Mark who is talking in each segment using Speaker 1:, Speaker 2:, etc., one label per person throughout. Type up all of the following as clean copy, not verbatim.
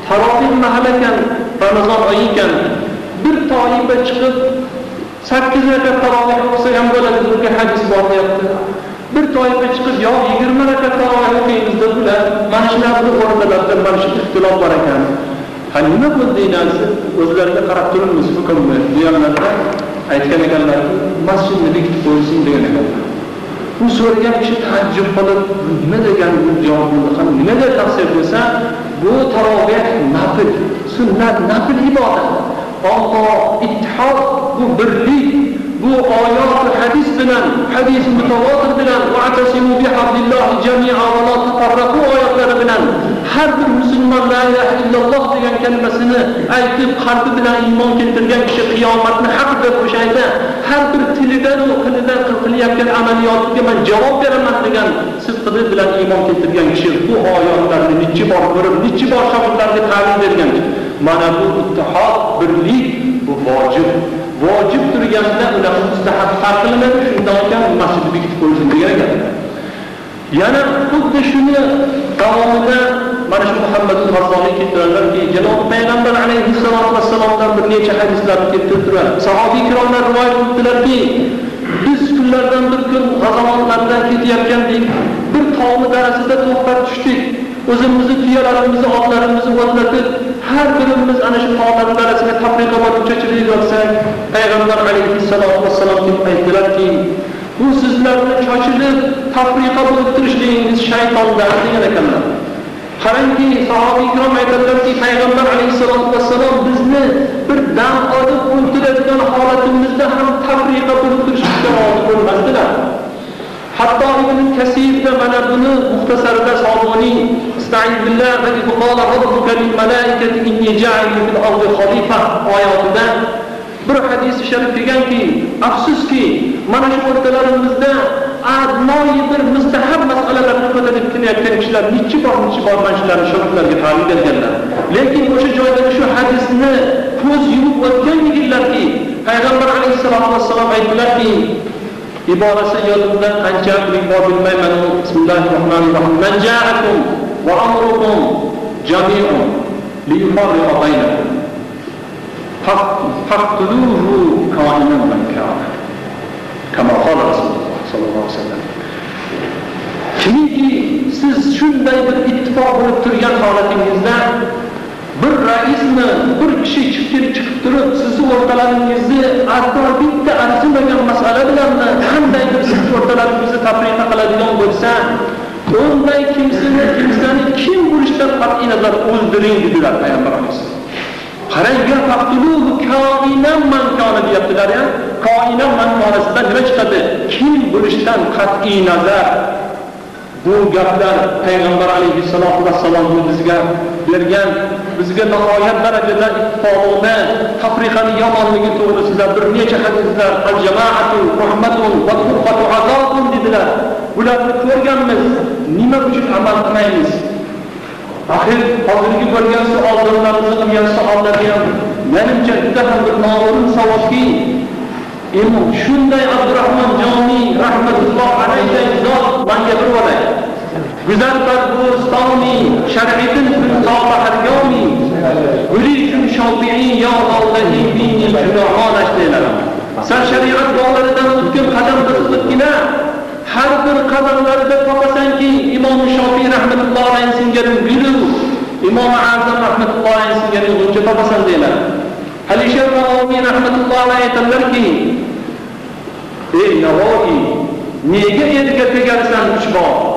Speaker 1: tarovih mahali ekan, Ramazon oyi ekan, bir toifa chiqib 8 rakat tarovih o'qisa ham bo'ladi degan hadis bor deyapti. Bir toifa chiqib yo 20 rakat tarovih o'qiymiz deb ular mana shularni o'rtalarida mana shu ixtilof bor ekan. Qani nima bo'ldi deyilsa, o'zlariga qarab turibmiz hukmni deganlarda aytgan ekanlarki, masjidni bekitib qo'ysin degan ekanlar. Bu so'ragan kishi taajjub qilib, nima degan bu javobni ham nima deb tafsir qilsa, bu tarovih nafl, sunnat, nafl ibodat. Alloh ittihod, bu birlik, bu oyat hadis bilan, hadis mutawatir bilan wa'tasimu bihablillahi jami'an va la tafarraqu oyatlari bilan har bir musulmon la ilaha illalloh degan kalimasini aytib qalbi bilan iymon keltirgan kishi qiyomatni haq deb qo'shaydi. Har bir tilidan va qilidan qilayotgan amaliyotiga men javob beraman degan sidqi bilan iymon keltirgan kishi bu oyatlarni necha bor ko'rib, necha bor shogirdlarga ta'lim bergan. Mana bu ittihod, birlik, bu vojib. Vojib turganda ular mustahab farqlanadi, shundan ekan masjidni bekitib qo'yilsin degan ekan. Yana xuddi shuni davomida mana shu Muhammad al-G'azzoliy keltirganlarki, Janob Payg'ambar alayhissalom vassalomdan bir necha hadislarni keltirdilar. Sahobiy ikromlar rivoyat qildilarki, biz kunlardan bir kun g'azovotlardan ketayotgandik, bir tog'ni darasida to'xtab tushdik. O'zimizni tuyalarimizni, otlarimizni o'tlatib, har birimiz ana shu tog'lar darasiga tafriqa bo'lib cho'chirayotsak, Payg'ambar alayhissalom vassalom aytdilarki, bu sizlarni chochilib tafriqa bo'lib turishligingiz shaytondan degan ekanlar. Qarangki, sahobiy ikrom aytadilarki, Payg'ambar alayhissalom vassalom bizni bir dam olib o'ltiradigan holatimizda ham tafriqa bo'lib turishga rozi bo'lmasdilar. Hatto Ibn Kasirda mana buni muxtasarida Soboniy Istaiz billah va qala rabbuka lil malaikati inni ja'ilun fil ardi khalifa oyatida bir hadis sharif deganki, afsuski mana shu o'rtalarimizda adnoyi bir mustahab masalalarni ko'tarib kelayotgan kishilar necha bor mana shularni shogirdlarga ta'lim berganlar. Lekin o'sha joyda shu hadisni ko'z yumib o'tgan yigitlarki, Payg'ambar alayhissalom vassalom aytdilarki, iborasi yodimdan qancha bor bilmayman. Bismillahirrohmanirrohim. Man ja'akum va amrukum jami'un li yufarriqa baynakum. Faqtuluhu ka'inan man kana. Kama qala Rasululloh sallallohu alayhi vasallam. Kimki siz shunday bir ittifoq bo'lib turgan holatingizda bir raismi, bir kishi chiqib turib, sizni o'rtalaringizni aslo bitta arzimagan masala bilan qandaydir siz o'rtalaringizni tafriqa qiladigan bo'lsa, unday kimsani kim bo'lishdan qat'iy nazar o'ldiring dedilar Payg'ambar alayhisalom. Qarang, ya faqtuluhu ka'inan man kana deyaptilar ya. Ka'inan man kanasidan nima chiqadi? Kim bo'lishdan qat'iy nazar. Bu gaplar Payg'ambar alayhissalom vassalom bizga bergan, bizga nihoyat darajada ittifoqni, tafriqani yomonligi to'g'risida bir necha hadislar, al-jamoatu rahmatun va furqatu azabun dedilar. Bularni ko'rganmiz, nima uchun amal qilmaymiz? Axir hozirgi bo'lgan savollarimizni qilgan savollarga ham menimcha juda ham bir noo'rin savolki, imom shunday Abdurahmon Jomiy rahmatulloh alayhi zot menga bir bo'lay. Güzel Bustani şer'idin fil tabahargami Gülüşün şafi'i ya Allah'ı bini şünahan eşleyler. Sen şeriat bağlarından tutken kadem kısılıkine her bir kademlerde tapasan ki İmam-ı Şafii rahmetullahi aleyhi singerin gülü, İmam-ı Azam rahmetullahi aleyhi singerin gülü tapasan deyler. Halişer Navavi rahmetullahi aleyhi derler ki, ey Navavi, nege erge tegersen üç bağ?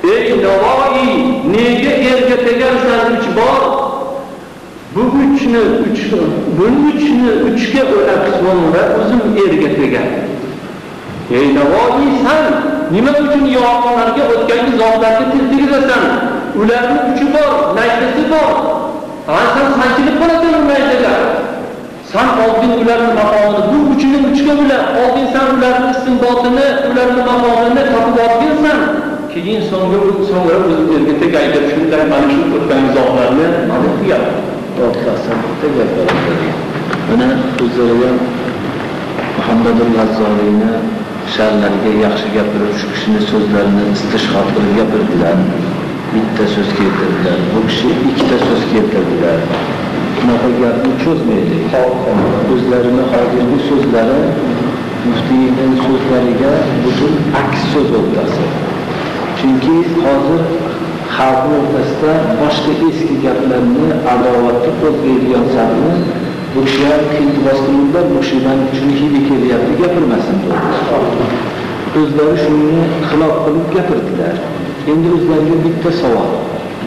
Speaker 1: Ey Navoiy, nega erga tegarsan 3 bor? Bu 3ni 3ga o'lab so'ngra o'zim erga tegar. Ey Navoiy, sen nima uchun yo'qlarga o'tgan zotlarga tegasan? Ularning 3i bor, najdasi bor. Sen sanchilib qolasan maydalar. Sen oldin ularning maqomini bu 3ni 3ga o'lab, oldin sen ularning istinbotini, ularning maqomini topib olgansan. Keyin so'ngra o'zingizga tegaydi shunday mana shu o'tgan zotlarni aniqlab o'tlasan tegaydi. Mana o'zlariga Muhammad al-G'azzoliyni sha'nlariga yaxshi gapirib, shu kishining so'zlarini istishhod qilib gapirdilar.
Speaker 2: bitta so'z keltirdilar. Bu kishi ikkita so'z keltirdilar. Bunaqa gapni cho'zmaydi. O'zlarini hozirgi so'zlari muftiyning so'zlariga butun aks so'z o'rtasi. Chunki hozir xalqning o'rtasida boshqa eski gaplarni, adovatni qo'zg'aydigan sabni bu kishi ham iltimos qiluvdilar, bu kishidan shuni hili kelyapti, gapirmasin to'g'ri. O'zlari shuni xilof qilib gapirdilar. Endi o'zlariga bitta savol,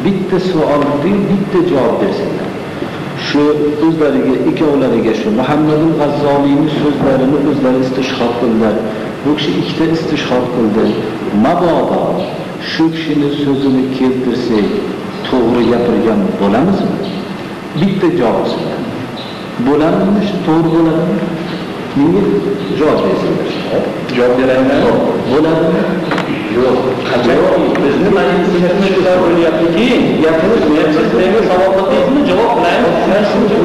Speaker 2: bitta javob bersinlar. Shu o'zlariga, ikkovlariga shu Muhammadul G'azzoliyning so'zlarini o'zlari istishhod qildilar. Bu kishi ikkita istishhod qildi. Mabodo shu kishining so'zini keltirsak, to'g'ri gapirgan bo'lamizmi? Bitta javob bersinlar. Bo'ladimi? To'g'ri bo'ladimi? Menga javob bersinlar. Javob beraymi? Bo'ladimi? Yo'q. Qachon bizni majlisimizda shular bo'lyaptiki, gapimiz siz menga savol qildingizmi? Javob qilaymi? Men shuncha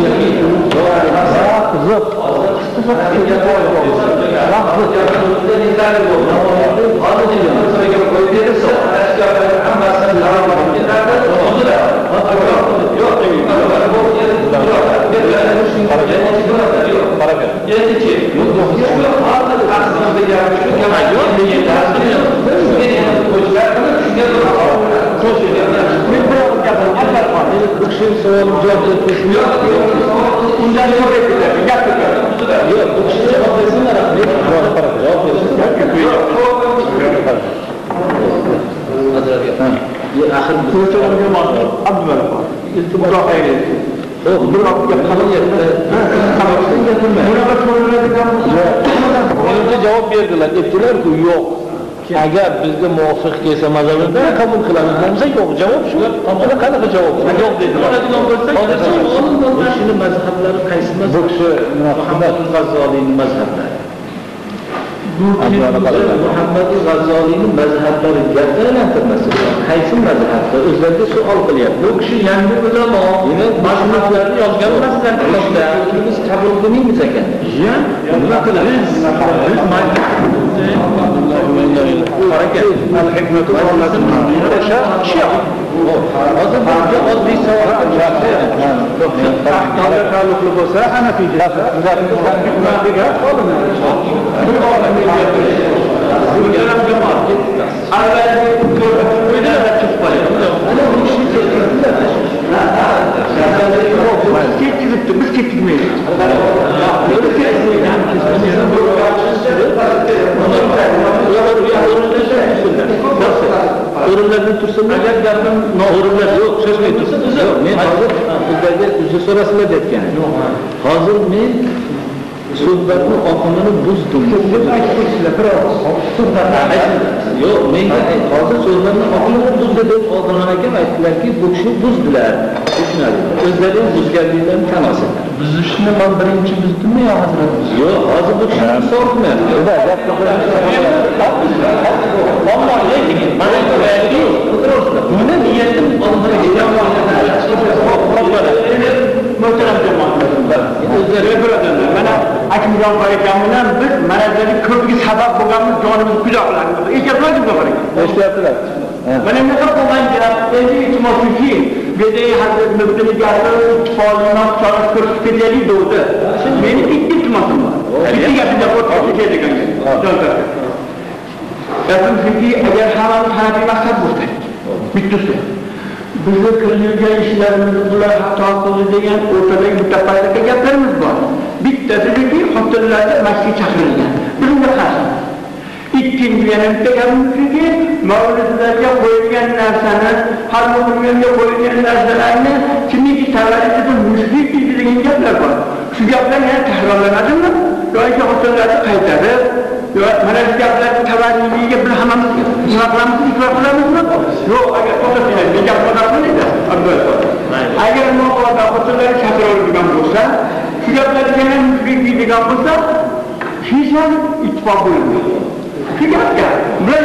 Speaker 2: javob berdilar, aytdilar-ku, yo'q. Agar bizga muvofiq kelsa mazhabda qabul qilamiz. Bo'lmasa yo'q, javob shu. Mana qanaqa javob? Yo'q dedilar. Bu kishining mazhablari qaysi mazhab? Bu kishi Muhammadul G'azzoliyning mazhablari. Muhammadul G'azzoliyning mazhablari gapga aylantirmasa, qaysi mazhabda o'zlariga savol qilyapti. Bu kishi yangi ulamo, mazhablarni yozgan emaslar. Biz qabul qilmaymiz ekan. Nima qilamiz? Al-hikmatu allati tasha. Hozir bizga oddiy savol ahkomga taalluqli bo'lsa, Hanafiyga biz ketmaymiz. O'rinlardan tursinlar, agar gapim noo'rinlar yo'q, so'zmay tursin. Yo'q, men hozir sizlarga uzr so'rasizlar debgan. Hozir men so'zlarni oqimini buzdim. Siz aytib qo'ysizlar, biroq yo'q, menga hozir so'zlarni oqimini buzdi deb oldindan akam aytdilarki, bu kishi buzdilar. O'zlari buzganliklarini tan olsinlar. Buzishni men birinchi buzdimmi yo hazrat? Yo'q, hozir bu kishini so'rayapman. Ammo lekin mana buni niyatim Allohga muhtaram jamoatlar. O'zlariga birodarlar, mana Akimjon aka bilan biz manazarga ko'pga sabab bo'lganmiz, jonimiz fido qilamiz. Eshitmayapsizlar qarang. Eshityaptilar. Mana nima bo'lgan gap, endi aytmoqchiki, Bedey Hazrat Muftiyning gapi ittifoqini chora ko'rib kelaylik dedi. Meni ikki iltimosim bor. Ikki gapni o'tkazib ketgan. Gapim shuki, agar hammamiz hanafiy maqsad bo'lsa, bittasi bizni qilingan ishlarimizni ular xato qildi degan o'rtadagi bitta paytda gaplarimiz bor. Bittasiki xotinlarga masjid chaqirilgan. Bunga qarshi. Ikkinchi yana bitta gapimizki, mavludlarga qo'yilgan narsani, har mu'minga qo'yilgan narsalarni kimniki tavallidi mushrik degan gaplar bor. Shu gaplar yana takrorlanadimi? Yoki xotinlarni qaytarib, mana shu gaplarni tavallidiga bir hammamiz nima qilamiz, ikrar qilamizmi? Yo'q, agar xotinlar bir gap qiladi, albatta. Agar muqoda xotinlar chaqirilgan bo'lsa, shu gaplarga yana mushrik degan bo'lsa, hech ham ittifoq bo'lmaydi. Shu gapga bular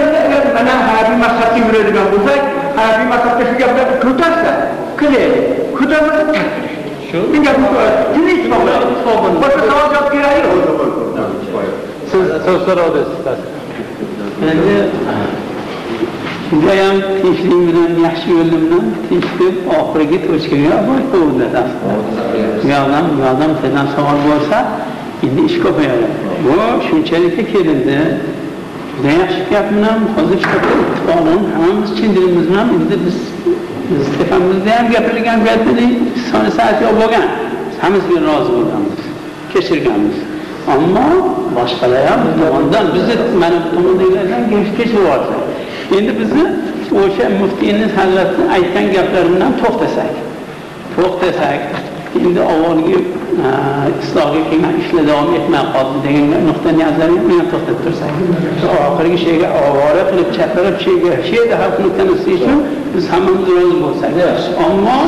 Speaker 2: mana harbiy maqsadga yuradigan bo'lsak, harbiy maqsadga shu gaplarni ko'tarsa, qilaylik. Ko'tarmasa takdir. Shu gapni tinch bo'ladi. Boshqa savol javob kerak yo'q. Siz so'z so'radingiz. Endi
Speaker 3: Shunga ham tinchlik bilan, yaxshi yo'l bilan tinchlik oxirgi to'chkaga olib qo'ydi. Yo'qdan sizdan savol bo'lsa, endi ish ko'payadi. Bu shunchalikka kelindi. Juda yaxshi gap bilan hozir ittifoqdan hammamiz chin dilimiz bilan endi biz tepamizda ham gapirgan gapini soni soat yo'q bo'lgan. Hammasiga rozi bo'lganmiz, kechirganmiz. Ammo boshqalar ham tomondan bizni mana bu tomondagilardan kechiryapti. Endi bizni o'sha muftiyning hazrati aytgan gaplaridan to'xtasak, endi avvalgi islohga kelgan ishlar davom etmay qoldi degan nuqtai nazarni yana to'xtatib tursak, oxirgi sheyga ovora qilib chaqirib sheyda xalqni tanisish uchun biz hammamiz rozi bo'lsak. Ammo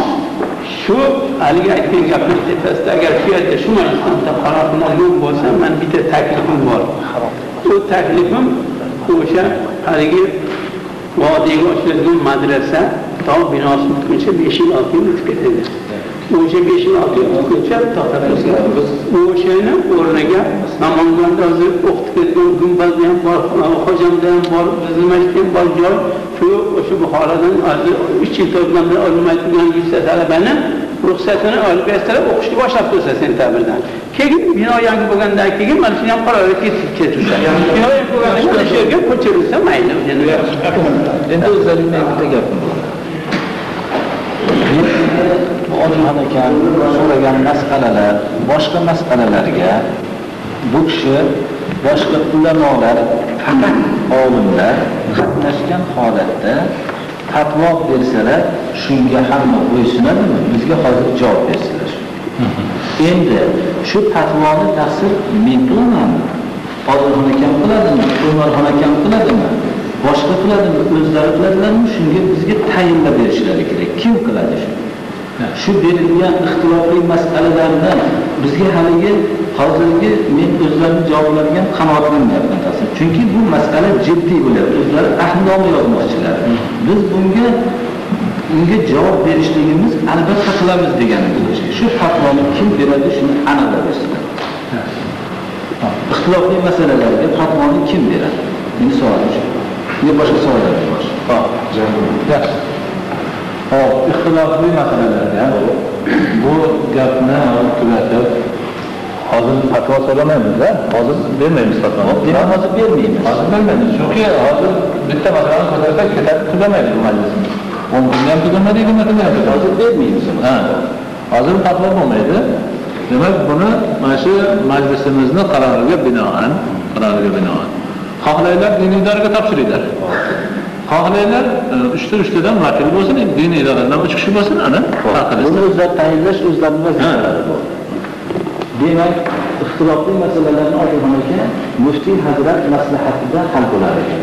Speaker 3: shu haligi aytgan gaplar tepasida agar shu yerda shu majlisda qaror qilinadigan bo'lsa, men bitta taklifim bor. Bu taklifim o'sha haligi vodiyga ochiladigan madrasa tog' binosi bitguncha 5 yil 6 yil o'tib ketadi. O'sha 5 yil 6 yil o'tguncha to'xtatamiz. O'shani o'rniga Namangan'da hozir o'qitib ketgan gumbazda ham bor, Xo'jamda ham bor, bizim masjidda ham bor joy. O'sha Buxorodan hozir 3 yil to'g'ridan olmay turgan yuksak talabani ruxsatini olib bersalar o'qishni boshlab qo'ysa sentabrdan. Keyin bino yangi bo'lgandan keyin mana shuni ham qaror ketirsa. Bino yangi bo'lgandan keyin shu yerga ko'chirilsa mayli.
Speaker 2: Endi o'zlaringizga bitta gapim bor. Olimxon aka so'ragan masalalar, boshqa masalalarga bu kishi boshqa ulamolar, faqat olimlar qatnashgan holatda fatvo bersalar, shunga hamma bo'ysunadimi? Bizga hozir javob bersinlar. Endi shu fatvoni ta'sir men qilamanmi? Olimxon akam qiladimi? Umarxon akam qiladimi? Boshqa qiladimi? O'zlari qiladilarmi? Shunga bizga tayinlab berishlari kerak. Kim qiladi shu? Shu berilgan ixtilofli masalalardan bizga haligi hozirgi men o'zlarining javoblariga ham qanoatlanmayapman ta'sir. Chunki bu masala jiddiy bo'lyapti. O'zlari ahdnoma yozmoqchilar. Biz bunga javob berishligimiz albatta qilamiz deganimiz. Shu fatvoni kim beradi, shuni aniqlab bersinlar. Ixtilofli masalalarga fatvoni kim beradi? Meni savolim shu. Yo boshqa savollar bor. Yaxshi.
Speaker 4: ixtilofli masalalarga bu gapni tugatib hozir fatvo so'ramaymiz-da. Hozir bermaymiz fatvoni.
Speaker 2: Demak, hozir bermaymiz.
Speaker 4: Hozir bermaymiz. Chunki hozir bitta masalani ko'tarsak ketadi, tugamaydi bu majlisimiz. 10 kunda ham tugamaydi, 20 kunda ham tugamaydi.
Speaker 2: Hozir bermaymiz.
Speaker 4: Hozir fatvo bo'lmaydi. Demak, buni mana shu majlisimizning qaroriga binoan xohlaylar diniy idoraga topshiringlar. Xohlaylar uchtadan vakil bo'lsin, diniy idoradan 3 kishi bo'lsin, ana farqi.
Speaker 2: Buni o'zlari tayinlash o'zlarining vazifalari bor. Demak, ixtilofli masalalarni Olimxon aka muftiy hazrat maslahatida hal bo'lar ekan.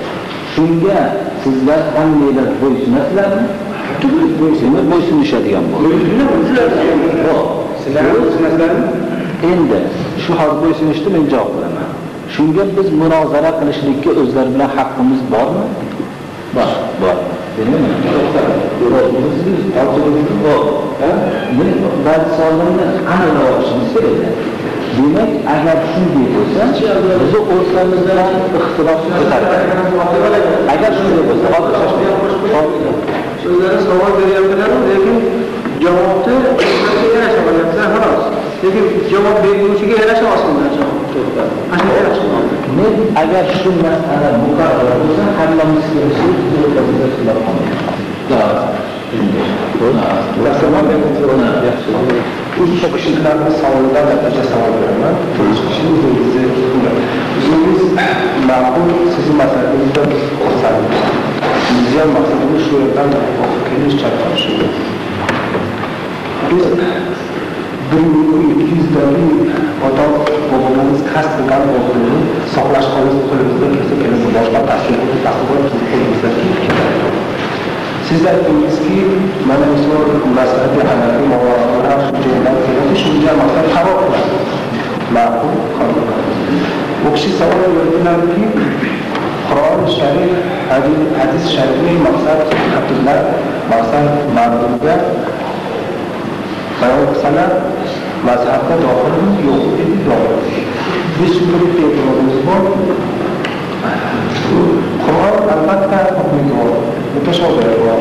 Speaker 2: Shunga sizlar qanday bo'ysunasizlarmi? Bo'ysunishadigan bo'ladi. Sizlar bo'ysunasizlarmi? Endi shu hozir bo'ysunishni men javob beraman. Shunga biz munozara qilishlikka o'zlari bilan haqqimiz bormi? Bor. Ba'zi savollarni aniqlab olishimiz kerak. Demak, agar shunday bo'lsa, biz o'zlarimizda ixtilof ko'tardik. Agar shunday bo'lsa,
Speaker 1: o'zlari savol beryaptilar, lekin javobni yarasha olyaptilar, xolos. Lekin javob beruvchiga yarasha olsinlar javobni.
Speaker 2: Men agar shu masala muqarrar bo'lsa, hammamiz kelishib o'rtamizda ixtilof qolmaydi.
Speaker 5: Uch kishilarning savolidan bitta savol beraman. O'zingiz ma'qul sizning masalangizni biz qo'lsamiz. Bizga maqsadimiz shu yerdan kelish chaqirish. Biz 1200 ota bobolarimiz kasb qilgan o'g'ilni saqlash qo'limizda kelsa keladi, boshqa tashkilotlar qo'limizda keladi. Siz aytdingizki, mana misol mazhabi hanafiy mavoqiflar shunchalar keladi, shunga maqsad qaror qiladi. Ma'qul qabul qiladi. Bu kishi savol berdilarki, Qur'on sharif, hadis sharifning maqsad haqiqatlar, maqsad ma'lumga bayon qilsalar, mazhabga dohilmi yo'q dedi dohil. Biz shunga e'tiborimiz bor. Qur'on albatta hukmga mutashabih bor,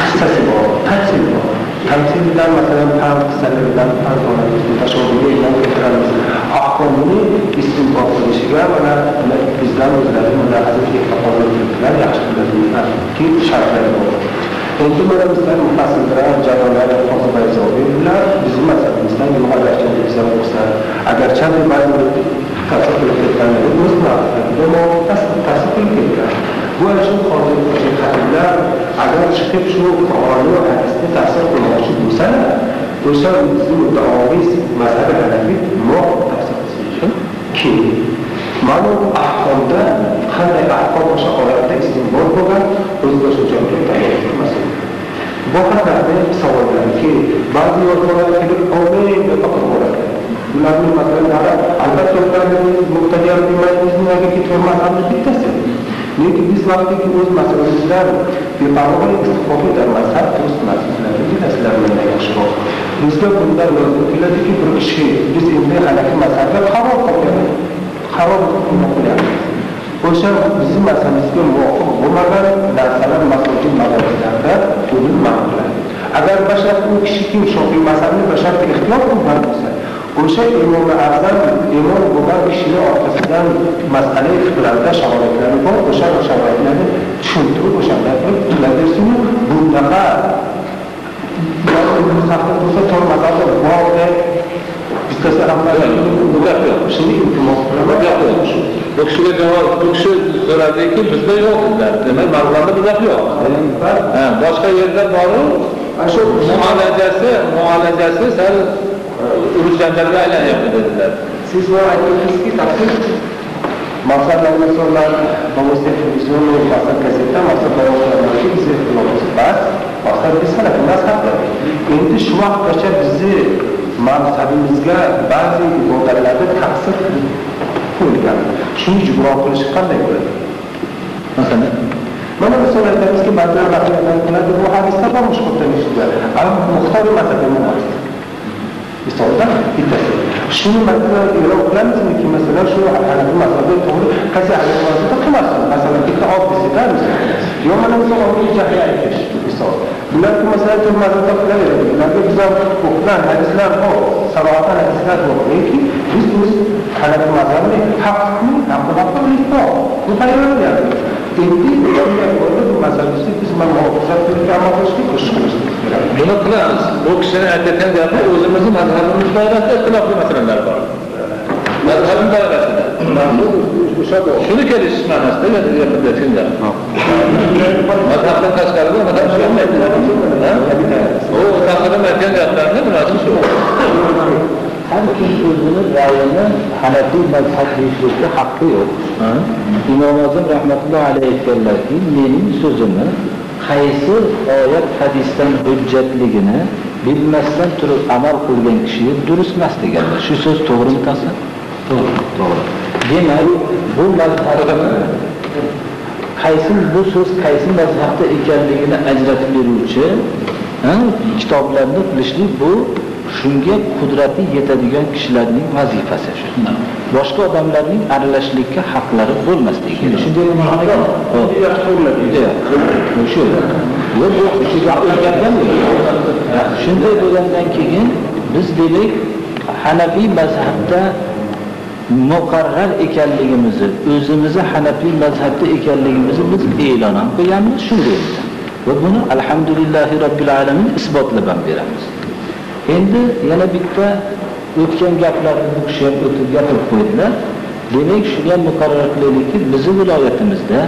Speaker 5: qissasi bor, tamsil bor. Tamsildan masalan ham qissalardan ham mutashabihga e'lon keltiramiz. Ahkomini istinbot qilishiga mana bizdan o'zlari mulohaza qilganlar yaxshi biladilar ki shartlar bor. Endi mana bizlar mufassirlar, janolar, hozirbayzobilar bizim masalamizdan yuqorigacha bizlar bo'lsa, agar chanda ba'zi ta'sir qilib ketganlari o'zlari ta'sir qilib ketgan. Bu ana shu hozirgi xatiblar agar chiqib shu Qur'onni va hadisni ta'sir qilmoqchi bo'lsalar, o'sha bizim muddaomiz mazhabi hanafiy muvofiq ta'sir qilishi ki mana bu ahkomda qanday ahkom o'sha oyatda istinbot bo'lgan o'zida shu joyga tayyorlanmasin. Bu haqida savollarki ba'zi yo'llar kelib olmaydi deb qo'yadi. Ularning masalalari albatta ularning muqtadiyat demayizlarga ketmayotgan bittasi. Lekin biz vaqtdagi o'z masalamizdan beparvo istifoda etamiz, turist masalalariga tashlab mendan yaxshiroq. Bizga bundan yozib keladiki, bir kishi biz endi halaqiy masalaga qaror qilyapmiz. O'sha bizim masalamizga muvofiq bo'lmagan narsalar masalaga masalarda o'rin ma'qullar. Agar bashar u kishi kim shofiy masalani basharga ixtiyor qilgan bo'lsa, o'sha imom a'zam imom bo'lgan kishining orqasidan masala ixtiyorda shahodatlari bor, o'sha shahodatlarni tushuntirib o'shanday qilib qilaversin. Bundaqa sahna bo'lsa to'g'ri bor bittasi hammalar shuni iltimos qilaman.
Speaker 4: Bu kishiga javob, bu kishi so'radiki, bizda yo'q dedilar. Demak, ma'lumotda bizda yo'q. Boshqa yerda boru shu muolajasi sal urushlarga aylanyapti dedilar.
Speaker 5: Siz bu aytdingizki, tafsir maqsadlarni so'zlar, bo'lmasa televizion va gazeta maqsadlarni biz e'tiborimiz bas, maqsad biz hali mazhablar. Endi shu vaqtgacha bizni mazhabimizga ba'zi ibodatlarda taqsir qo'yilgan. Shuni jibron qilish qanday bo'ladi? Masalan, mana biz aytamizki, ba'zilar rahmatlar qiladi, bu hadisda ham mushkildan ishlar. Ammo muxtor masala emas. Misolda bittasi. Shuni masalan e'lon qilamizki, masalan shu hanafiy mazhabida to'g'ri qaysi hanafiy mazhabida qilmasin. Masalan, bitta ofisida yo mana misol jahli aytish misol. Bular masalan to'g'ri mazhabda qilaveradi. Ularga bizlar o'qigan hadislar bor, sarohat hadislar bor. Lekin biz o'z hanafiy mazhabini haqli bor. Bu tayyorlayapti. Endi bu masalada biz muhofaza qilishga amal qilishga ko'shishimiz kerak.
Speaker 4: Buni qilamiz. Bu kishining aytgan gapi o'zimizni mazhabimiz doirasida ixtilofli masalalar bor. Mazhabimiz doirasida. Shuni kelishish ma'nosida yaqinda tushundim. Mazhabdan tashqarida mazhab bo'lmaydi. O taqdim aytgan gaplarni nimasi shu?
Speaker 2: Har kim o'zini ra'yini hanafiy mazhab deyishga haqqi yo'q. Imom Azam rahmatullohi alayhi aytganlarki, mening so'zimni qaysi oyat hadisdan hujjatligini bilmasdan turib amal qilgan kishiga durust emas deganlar. Shu so'z to'g'rimi ta'sir? To'g'ri. Demak, bu mazhabda bu so'z qaysi mazhabda ekanligini ajratib beruvchi kitoblarni bilishlik bu shunga qudrati yetadigan kishilarning vazifasi shu. Boshqa odamlarning aralashishlikka haqlari bo'lmasligi kerak. Shunday ma'noda shu. Yo'q, shunday bo'lgandan keyin biz demak Hanafiy mazhabda muqarrar ekanligimizni, o'zimizni Hanafiy mazhabda ekanligimizni biz e'lon qilganmiz shunday. Va buni alhamdulillahi robbil alamin isbotlab ham beramiz. Endi yana bitta o'tgan gaplarni bu kishi ham o'tib gapirib qo'ydilar. Demak, shuni ham muqarrar qilaylikki, bizning viloyatimizda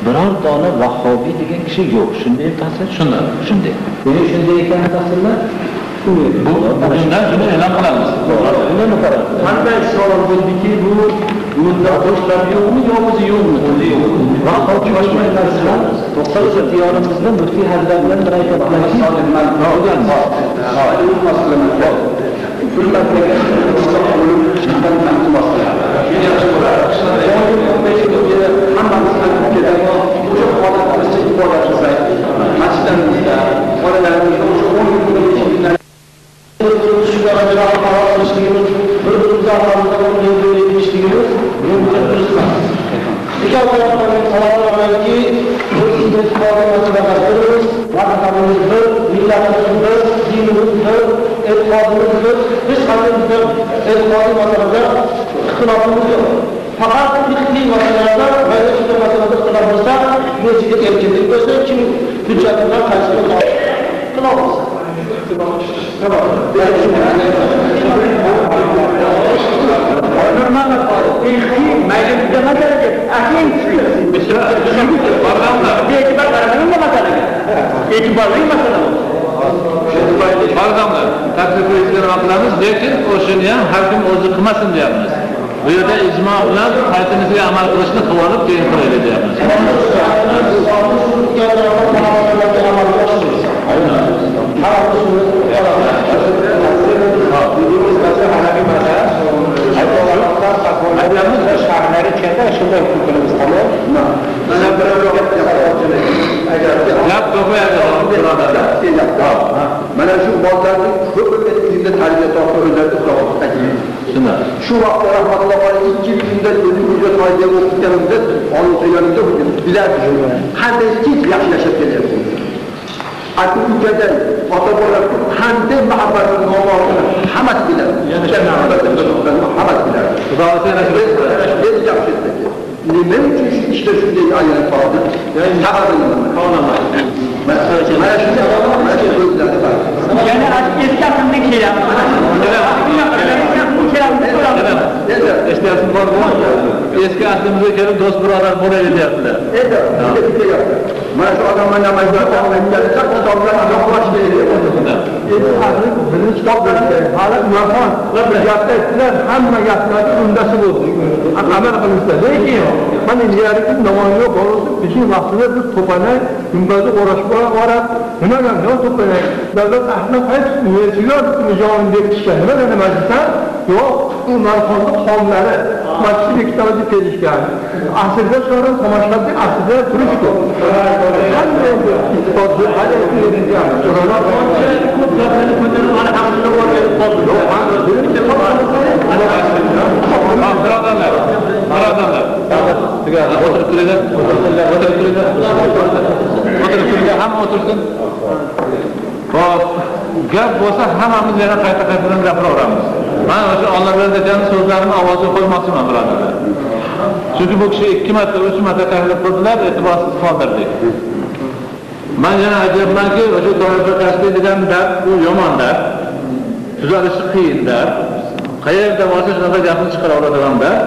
Speaker 2: biror dona Vahhobiy degan kishi yo'q. Shunday ta'sir? Shunday. Demak, shunday ekan ta'sirlar
Speaker 4: Bundan shuni e'lon qilamiz.
Speaker 2: Buni muqarrar.
Speaker 1: Qanday savol bo'ldiki, bu muddatlar yo'qmi, yo'qmi, yo'qmi?
Speaker 2: Vahhobiy boshqa narsalar. 90-yorimizda muftiy hazrat bilan bir aytadilarki,
Speaker 5: sadaqalarimiz, vatanimiz bir, millatimiz bir, dinimiz bir, e'tiqodimiz bir, hech qanday bizda e'tiqodiy masalada ixtilofimiz yo'q. Faqat fiqhiy masalalarda va shunday masalada ixtilof bo'lsa, o'ziga erkinlik bo'lsa, kim hujjatlar qaysiga qilamiz.
Speaker 4: Farzandlar, taklif qilishni qilamiz, lekin o'shini ham har kim o'zi qilmasin deyapmiz. Bu yerda ijmo bilan qaysinisiga amal qilishni qilib olib, keyin qilaylik deyapmiz.
Speaker 6: Mana shu bolalarning ko'pini dinda tarbiya topib o'zlari shuna. Shu vaqtda rahmatulloh alayhi 2 kunda o'zimizga foyda o'qitganimizda, olib qo'yganimizda bilardik. Qanday hech yaxshi yashab kelyapmiz. Ati ukadan ota-bola qanday muhabbatni noma'lum hammasi biladi. Hammasi biladi. Xudo yaxshi nima uchun shu ishda shunday aylanib qoldi? Sababi nima? Mana shunday
Speaker 3: yana eski aqldan kelyapti.
Speaker 4: Eski aqlimizga kelib do'st birodar bo'laylik deyaptilar.
Speaker 6: Mana shu odamlar namozga qolmayotganida kitoblarni o'qish kerak.
Speaker 5: Birinchi kitoblarda hali Umar gapda aytdilar, hamma gaplarga undasi bo'ldi. Amal qilishdi. Lekin mana yariki namozni borib, bizim vaqtida biz to'panay, gumbazni o'rashib borib, nimaga to'panay? Davlat ahli qayt universitet nizomi deb chiqqan. Nima desa? Yo'q, u narxonni xomlari masjid kitobida kelishgan. Asrda sonra tomoshabni aslida turishdi. Qanday isbotni hali qilingan.
Speaker 4: O'tirib turinglar. Hamma o'tirsin. Xo'p, gap bo'lsa hammamiz yana qayta-qaytadan gapiraveramiz. Men o'sha Allohning so'zlarini ovozga qo'ymoqchiman, birodarlar. Chunki bu kishi 2 marta, 3 marta taklif qildilar, e'tiborsiz qoldirdik. Men yana aytyapmanki, o'sha toifa kasbi degan dard bu yomon dard. Tuzalishi qiyin dard. Qayerda bo'lsa shunaqa gapni chiqaraveradigan dard.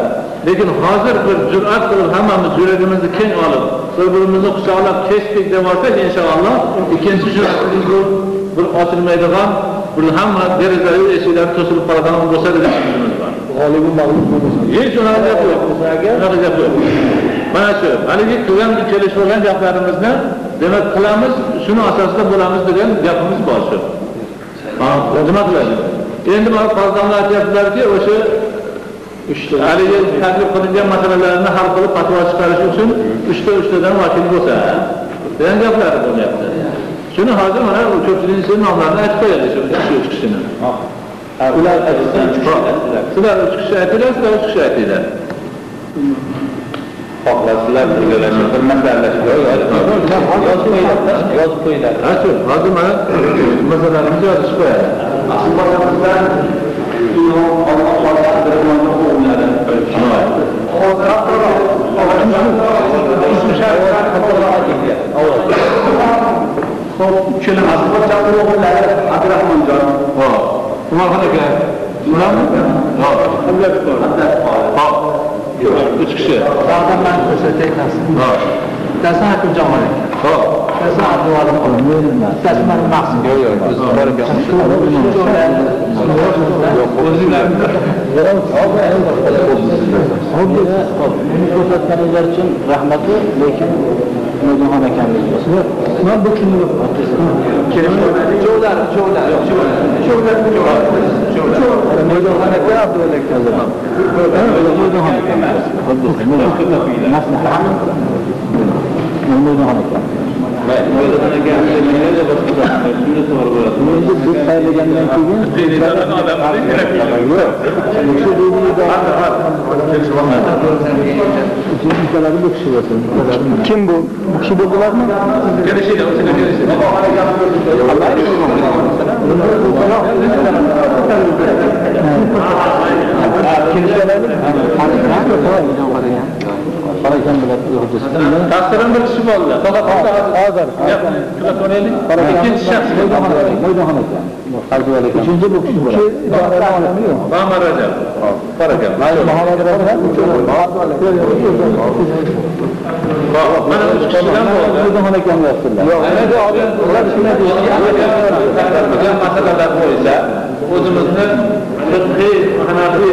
Speaker 4: Lekin hozir bir jur'at qilib hammamiz yuragimizni keng olib, bir-birimizni quchoqlab kesdik deb olsak, inshaalloh ikkinchi jur'atimiz bir ochilmaydigan, bir hamma derazalar eshiklar to'silib qoladigan bo'lsa degan fikrimiz bor. G'olibim mag'lub bo'lmasin. Hech unaqa gap yo'q. Unaqa gap yo'q. Mana shu haligi qilgan kelishgan gaplarimizni demak qilamiz, shuni asosida bo'lamiz degan gapimiz bor shu. Nima qiladi? Endi mana farzandlar aytyaptilarki, o'sha haligi taklif qilingan masalalarni hal qilib fatvo chiqarish uchun 3tadan vakil bo'lsa, degan gaplar bo'lyapti. Shuni hozir mana ko'pchilikning nomlarini aytib qo'yadi shu 3 kishini. Ular aytsa 3 kishi aytdilar. Sizlar 3 kishi aytdilar, sizlar 3 kishi aytdilar.
Speaker 2: Xohlasizlar birgalashib bir masalalash yozib qo'yiladi.
Speaker 4: Hozir mana masalalarimizni yozib qo'yadi.
Speaker 6: Asl masalamizdan Alloh Subhanahu o'g'illari Abdurahmonjon.
Speaker 4: Umarxon aka. Ularmi? Hop. 3 kishi.
Speaker 5: Ba'zan men ko'rsatayman. Bittasi Hakimjon aka.
Speaker 4: Hop.
Speaker 5: Bittasi Abduvalim xola. Bittasi meni Maqsud.
Speaker 4: Yo'q, biz bor ekanmiz.
Speaker 2: Buni ko'rsatganinglar uchun rahmat, lekin Nurjon akamiz bo'lsin.
Speaker 5: Men bu kunni
Speaker 6: Cho'lar.
Speaker 2: Nurjon aka Abdulla aka. Nurjon aka. Nurjon aka. bu saylagandan keyin bu kishi bo'lsin. Kim bu? Bu kishi bo'ldilarmi?
Speaker 4: Tasdirin bir kishi bo'ldi.
Speaker 2: Hozir.
Speaker 4: Ikkinchi shaxs
Speaker 2: Mo'ynoxon ekan. Uchinchi bu kishi bo'ladi.
Speaker 4: Muhammad Rajab. Barakalloh.
Speaker 2: Muhammad Rajab.
Speaker 4: Mana uch kishidan bo'ldi.
Speaker 2: Mo'ynoxon ekan yo'qdilar.
Speaker 4: Bugun masalalar bo'yicha o'zimizni fiqhiy, hanafiy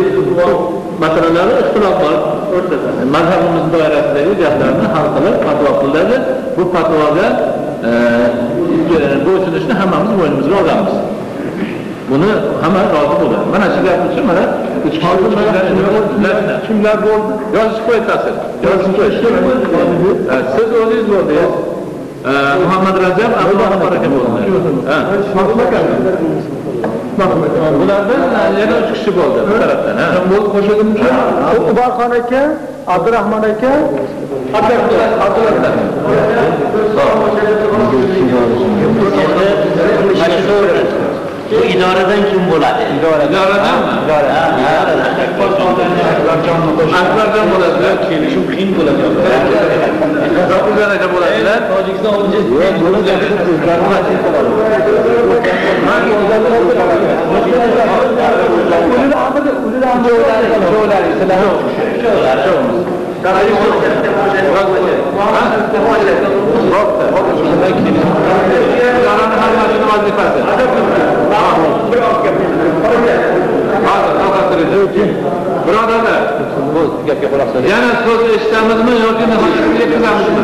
Speaker 4: masalalari ixtilof bor o'rtada. Mazhabimiz doirasidagi gaplarni hal qilib fatvo qiladi. Bu fatvoga bo'ysunishni hammamiz bo'ynimizga olamiz. Buni hamma rozi bo'ladi. Mana shu gap uchun mana kimlar bo'ldi? Yozib qo'yasiz. Yozib qo'yish. Siz o'zingiz bo'ldingiz. Muhammad Rajab Abdulloh baraka bo'ldi. Bulardan yana 3 kishi bo'ldi bu tarafdan. Bo'lib qo'shildimki,
Speaker 1: Ubarxon aka, Abdurahmon aka,
Speaker 3: Bu idoradan kim bo'ladi?
Speaker 4: Idoradanmi? Akbardan bo'ladilar, kelishim qiyin bo'ladi. Zabuldan aka bo'ladilar. Tojikiston Birodarlar, yana so'z eshitamizmi yoki nihoyatga yetkazamizmi?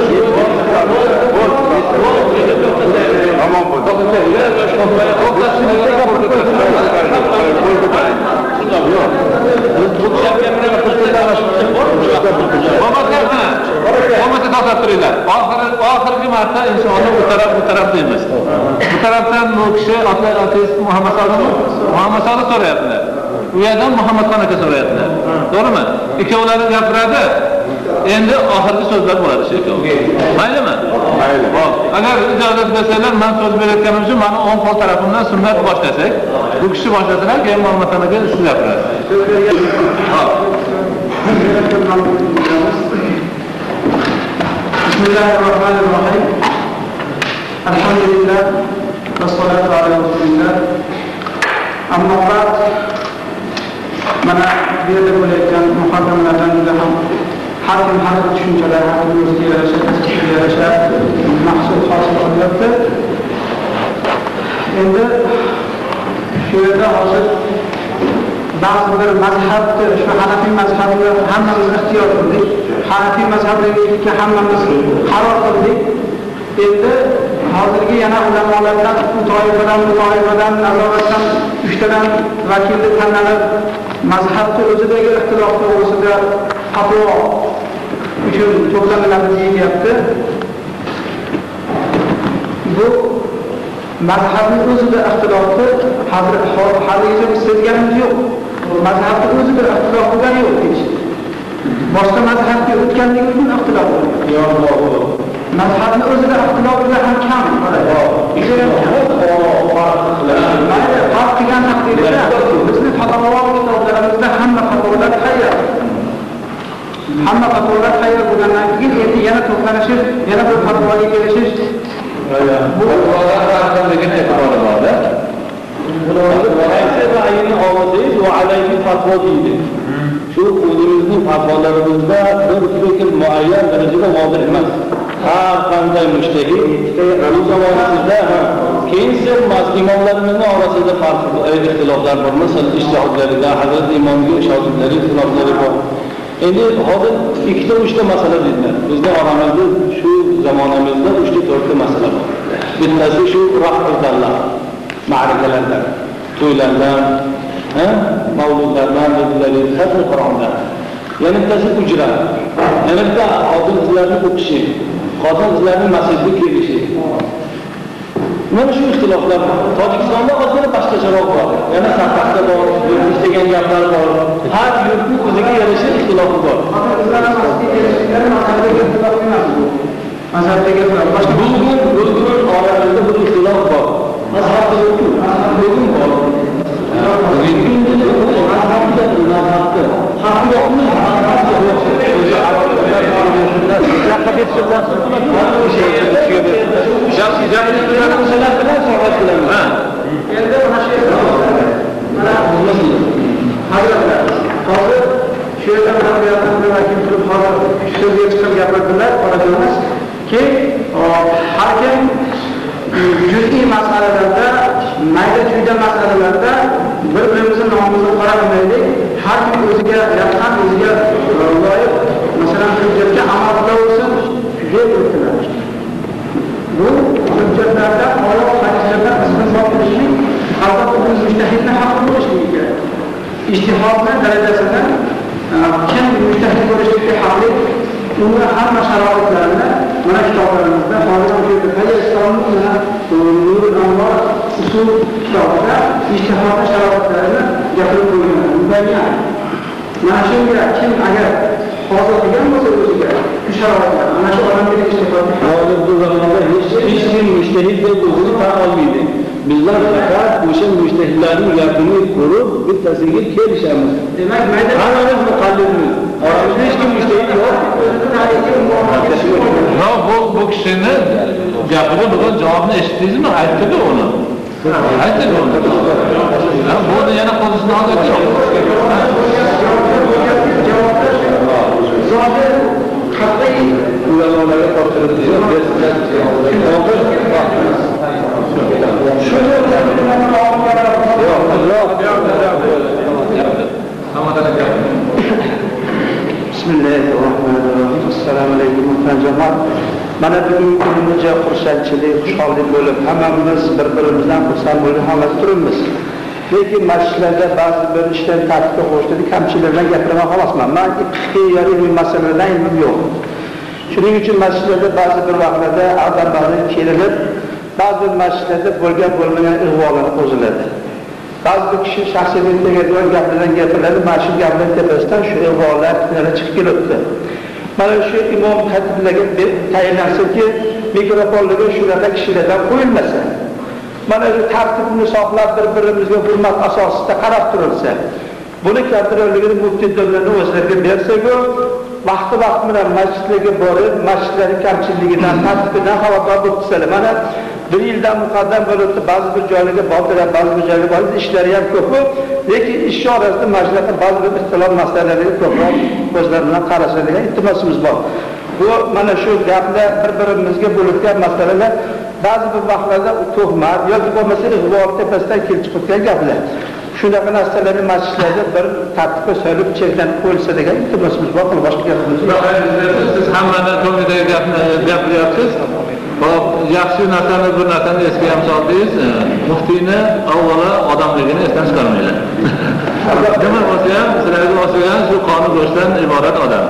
Speaker 4: Tamam bo'ldi. Oxirgi marta inshaalloh bu taraf deymiz. Bu tarafdan bu kishi ateist Muhammad Sodiq so'rayaptilar. Bu yerdan Muhammadxon aka so'rayaptilar. To'g'rimi? Ikkovlari gapiradi. Endi oxirgi so'zlar bo'ladi shu ikkov. Maylimi? Mayli. Agar ijozat bersalar, men so'z berayotganim uchun meni o'ng qo'l tarafimdan sunnat boshlasak, bu kishi boshlasalar, keyin Muhammadxon aka siz gapirasiz.
Speaker 1: Bismillahirrahmanirrahim. Alhamdulillah wassalatu ala rasulillah. Amma ba'd, mana bu yerda bo'layotgan muhokamalardan juda ham har kim har bir tushunchalar o'ziga yarasha mahsul hosil qilyapti. Endi shu yerda hozir ba'zi bir mazhabni, shu Hanafiy mazhabini hammamiz ixtiyor qildik. Hanafiy mazhabiga hammamiz qaror qildik. Endi hozirgi yana ulamolardan, bu toifadan, nazoratdan 3 tadan vakilni tanlanib, mazhabni o'zidagi ixtilof to'g'risida fatvo uchun to'planiladi deyilyapti. Bu mazhabni o'zida ixtilofni haligacha biz sezganimiz yo'q. Mazhabni o'zida ixtilof bo'lgani yo'q hech. Boshqa mazhabga o'tganligi uchun ixtilof bo'lgan. Mazhabni o'zida ixtilof juda ham kam. Farq qilgan taqdirda bizni fatvo kitoblarimizda hamma fatvolar tayyor. Hamma fatvolar tayyor bo'lgandan keyin endi yana to'planishib, yana bir fatvoga kelishish bu
Speaker 4: degan e'tibor borda.
Speaker 7: Qaysi ra'yini olsangiz va alayhi fatvo deydi. Shu o'zimizning fatvolarimizda bir fikr muayyan darajada vozih emas. Har qanday mujtahid bu zamonimizda keyin imomlarimizning orasida farq ixtiloflar bor. Masalan, ijtihodlarida Hazrat imomga shogirdlari ixtiloflari bor. Endi hozir 2-3 ta masala dedilar. Bizning oramizda shu zamonamizda 3-4 ta masala bor. Bittasi shu rahmatullah, ma'rakalardan, to'ylardan, mavludlardan dedilar, hatto Qur'ondan. Yana bittasi ujra. Yana bitta xotin qizlarni o'qishi, xotin qizlarning masjidga kelishi. Mana shu ixtiloflar bor. Tojikistonda o'zida boshqacharoq bor. Yana Samarqandda bor, yurtimiz degan gaplar bor. Har yurtning o'ziga yarasha ixtilofi bor. Bugun oramizda bir ixtilof bor. Bugun bor.
Speaker 5: Juz'iy masalalarda, mayda-chuyda masalalarda bir-birimizning nomimizni qo'ramaylik. Har kim o'ziga yaqin, o'ziga loyiq, masalan, hujjatga amal qilsin, deb o'tiladi. Bu hujjatlarda oyat hadislarda istinbot qilishlik, albatta biz mujtahidning haqqi bo'lishligi kerak. Ijtihodning darajasida kim mujtahid bo'lishlikka haqli, unga hamma sharoitlarni mana kitoblarimizda hozir Hayastonning Nurul Anvar usul kitobida ijtihod sharoitlarini gapirib qo'ygan. Mana shunga kim agar hozir qilgan bo'lsa o'ziga shu sharoitlar, mana shu odamga ijtihodni
Speaker 7: hozir bu zamonda hech kim mujtahid deb o'zini tan olmaydi. Bizlar faqat o'sha mujtahidlarning gapini ko'rib, bittasiga kelishamiz.
Speaker 5: Demak, mayda
Speaker 7: hammamiz muqallidmiz. Oramizda hech kim mujtahid yo'q.
Speaker 4: Bu kishini gapida bugun javobni eshitdingizmi? Aytdi-ku uni. Aytdi uni. Bu yana qo'zishni hozir yo'q.
Speaker 5: zohir qat'iy
Speaker 7: ulamolarga
Speaker 5: Bismillahirrahmanirrahim. Assalomu alaykum muhtaram. Mana bugungi kunimizga xursandchilik, xushxo'rlik bo'lib, hammamiz bir-birimizdan xursand bo'lib holat turibmiz. Lekin masjidlarda ba'zi bir ishlar tartibga qo'yishdi, kamchiliklardan gapiraman xolasman. Men fiqhiy yoki ilmiy masalalardan ilmim yo'q. Shuning uchun masjidlarda ba'zi bir vaqtlarda adamlarning kelib, ba'zi masjidlarda bo'lgan ig'volar qo'ziladi. Ba'zi bir kishi shaxsiy tegadigan gaplardan gapiradi, mana shu gaplar tepasidan shu ig'volar chiqib kelibdi. Mana shu imom xatiblarga tayinlansinki, mikrofonlarga shunaqa kishilardan qo'yilmasa, mana shu tartibni saqlab bir-birimizga hurmat asosida qarab turilsa, buni kontrolligini muftiylarning o'zlariga bersa-ku, vaqti bilan masjidlarga borib, masjidlarning kamchiligidan, tartibidan xabardor bo'lsalar, mana bir yildan muqaddam bo'lib, ba'zi bir joylarga bordilar, ba'zi bir joylarga bordi, ishlari ham ko'p, lekin ish orasida masjidlarda ba'zi bir ixtilof masalalariga ko'proq o'zlari bilan qarashadigan iltimosimiz bor. Bu mana shu gaplar bir-birimizga bo'lgan masalalar ba'zi bir vaqtlarda tuhmat yoki bo'lmasa ig'vo tepasidan kelib chiqayotgan gaplar. Shunaqa narsalarni masjidlarda bir tartibga solib cheklanib qo'yilsa degan iltimosimiz bor, boshqa gapimiz yo'q.
Speaker 4: Siz hammani ko'ngildagi gapni gapiryapsiz. Hop, yaxshi narsani bir narsani esga ham soldingiz. Muftiyni avvalo odamligini esdan chiqarmaylar. Nima bo'lsa ham, sizlarga o'xshagan shu qonun go'shdan iborat odam.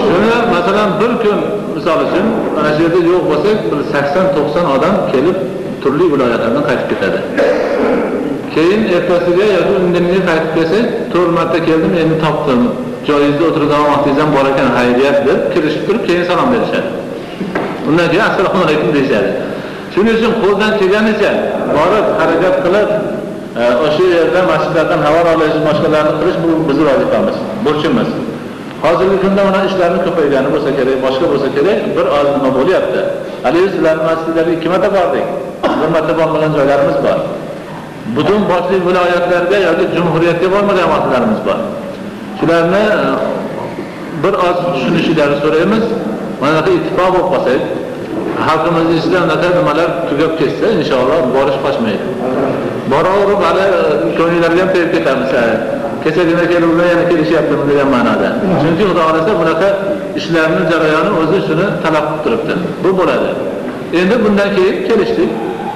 Speaker 4: Shuni masalan bir kun misol uchun mana shu yerda yo'q bo'lsak, 80-90 odam kelib turli viloyatlardan qaytib ketadi. Keyin ertasiga yoki indinga qaytib kelsak, 4 marta keldim, endi topdim. Joyingizda o'tirgan vaqtingiz ham bor ekan, xayriyat deb kirishib turib, keyin salom berishadi. Undan keyin assalomu alaykum deyishadi. Shuning uchun qo'ldan kelganicha borib harakat qilib, o'sha yerda masjidlardan xabar olish, boshqalarni qilish bu bizning vazifamiz, burchimiz. Hozirgi kunda mana ishlarning ko'paygani bo'lsa kerak, boshqa bo'lsa kerak, bir oz nima bo'lyapti. Hali sizlarning masjidlarga 2 marta bordik. 1 marta bormagan joylarimiz bor. Butun boshli viloyatlarga yoki jumhuriyatga bormagan vaqtlarimiz bor. Shularni bir oz tushunishlarini so'raymiz. Mana shu ittifoq bo'lib qolsak, xalqimizning ichida unaqa nimalar tugab ketsa, inshaalloh borish qochmaydi. Boraverib hali ko'ngillarga ham tegib ketamiz. Kechagina kelib ular yana kelishyaptimi degan ma'noda. Chunki Xudo xolasa bunaqa ishlarning jarayoni o'zi shuni talab qilib turibdi. Bu bo'ladi. Endi bundan keyin kelishdik.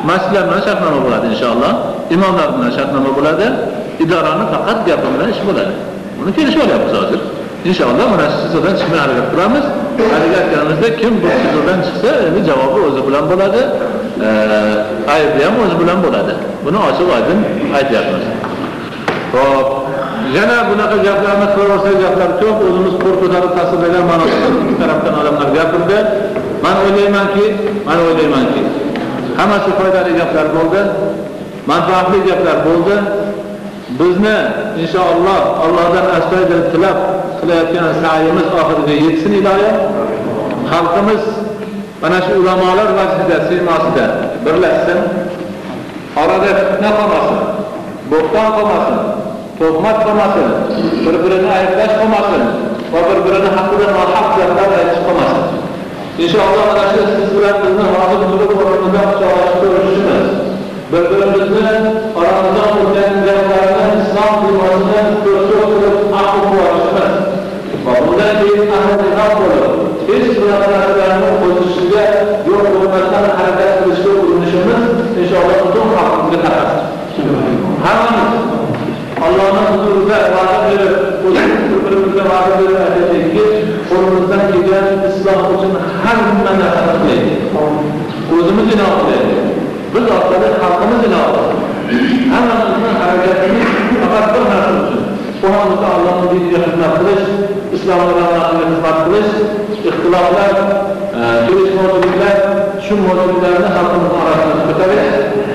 Speaker 4: Masjidlar bilan shartnoma bo'ladi inshaalloh. Imomlar bilan shartnoma bo'ladi. Idoraning faqat gapi bilan ish bo'ladi. Buni kelishib olyapmiz hozir. İnşallah mana shu sizdan chiqmay harakat qilamiz. Harakat qilganimizda kim bu sizdan chiqsa, endi javobi o'zi bilan bo'ladi. aybli ham o'zi bilan bo'ladi. Buni ochiq-oydin aytyapmiz. Xo'p, yana bunaqa gaplarni qilaversak gaplar ko'p, o'zimiz qo'l ko'tarib tasvirlagan ma'nosida ikki tarafdan odamlar gapirdi. Men o'ylaymanki, hammasi foydali gaplar bo'ldi, manfaatli gaplar bo'ldi. Bizni inshaalloh Allohdan astoydil tilab qilayotgan sa'yimiz oxiriga yetsin iloyim. Xalqimiz mana shu ulamolar vazifasida, siymosida birlashsin. Orada fitna qolmasin, bo'xton qolmasin, tuhmat qolmasin, bir-birini ayblash qolmasin va bir-birini haqida nohaq gaplar aytish qolmasin. İnşallah mana shu siz bilan bizni hozir turib o'rnimizda quchoqlashib ko'rishimiz, bir-birimizni oramizda o'tgan gaplarni islom dunyosidan ko'rsatib turib aql qilishimiz va bundan keyin ahlidan bo'lib hech bunaqa narsalarni o'zishga yo'l qo'ymasdan harakat qilishga urinishimiz inshaalloh butun xalqimizga tarqasin. Hammamiz Allohning huzurida va'da berib, bir-birimizga va'da berib aytaylikki, qo'limizdan kelgan islom uchun hamma narsani qilaylik. O'zimiz inoq qilaylik. Biz orqali xalqimiz inoq qilaylik. Hammamizning harakatimiz faqat bir narsa uchun. Qo'limizda Allohning diniga xizmat qilish, islomga xizmat qilish, ixtiloflar, kelishmovchiliklar, shu muammolarni xalqimiz orasida ko'tarish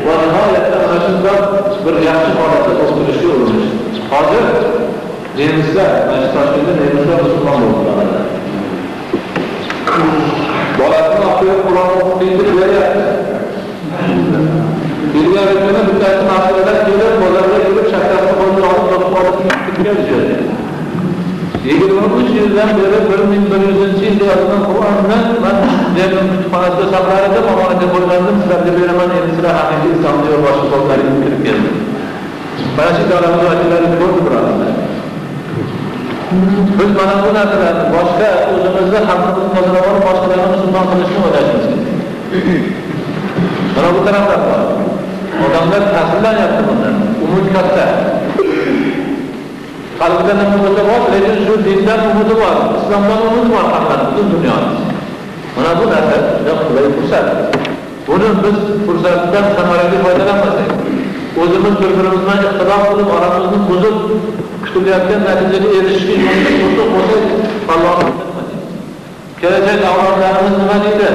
Speaker 4: va nihoyatda ana shunday bir yaxshi holatda o'stirishga urinish. Hozir nemislar, mana shu Toshkentda nemislar musulmon bo'ldilar. Bolasini olib Qur'on o'qitib beryapti. Bilgan kuni bittasi mas'ullar kelib, bozorga kelib, shakarni qo'lga olib ketgan. 23 yildan beri 1100-yilda yozilgan Qur'onni men devrim kutubxonasida saqlar edim, omonatga qo'ygandim, sizlarga beraman, endi sizlar haqiqiy islomni yo'l boshqa qo'llaringizga kirib keldi. Mana shu davlatimiz vakillarini ko'rdi birodarlar. Biz mana bu narsalarni boshqa o'zimizni xalqimizni tozalab olib, boshqalarni musulmon qilishni o'ylashimiz kerak. Mana bu taraflar bor. Odamlar ta'sirlanyapti bundan. Umid katta. Qalbida nima bo'lsa bor, lekin shu dindan umidi bor, islomdan umidi bor hammaning butun dunyoda. Mana bu narsa juda qulay fursat. Buni biz fursatdan samarali foydalanmasak, o'zimiz bir-birimiz bilan ixtilof qilib, oramizni buzib, kutilayotgan natijaga erishishga yo'l qo'ysak, Allohning kelajak avlodlarimiz nima deydi?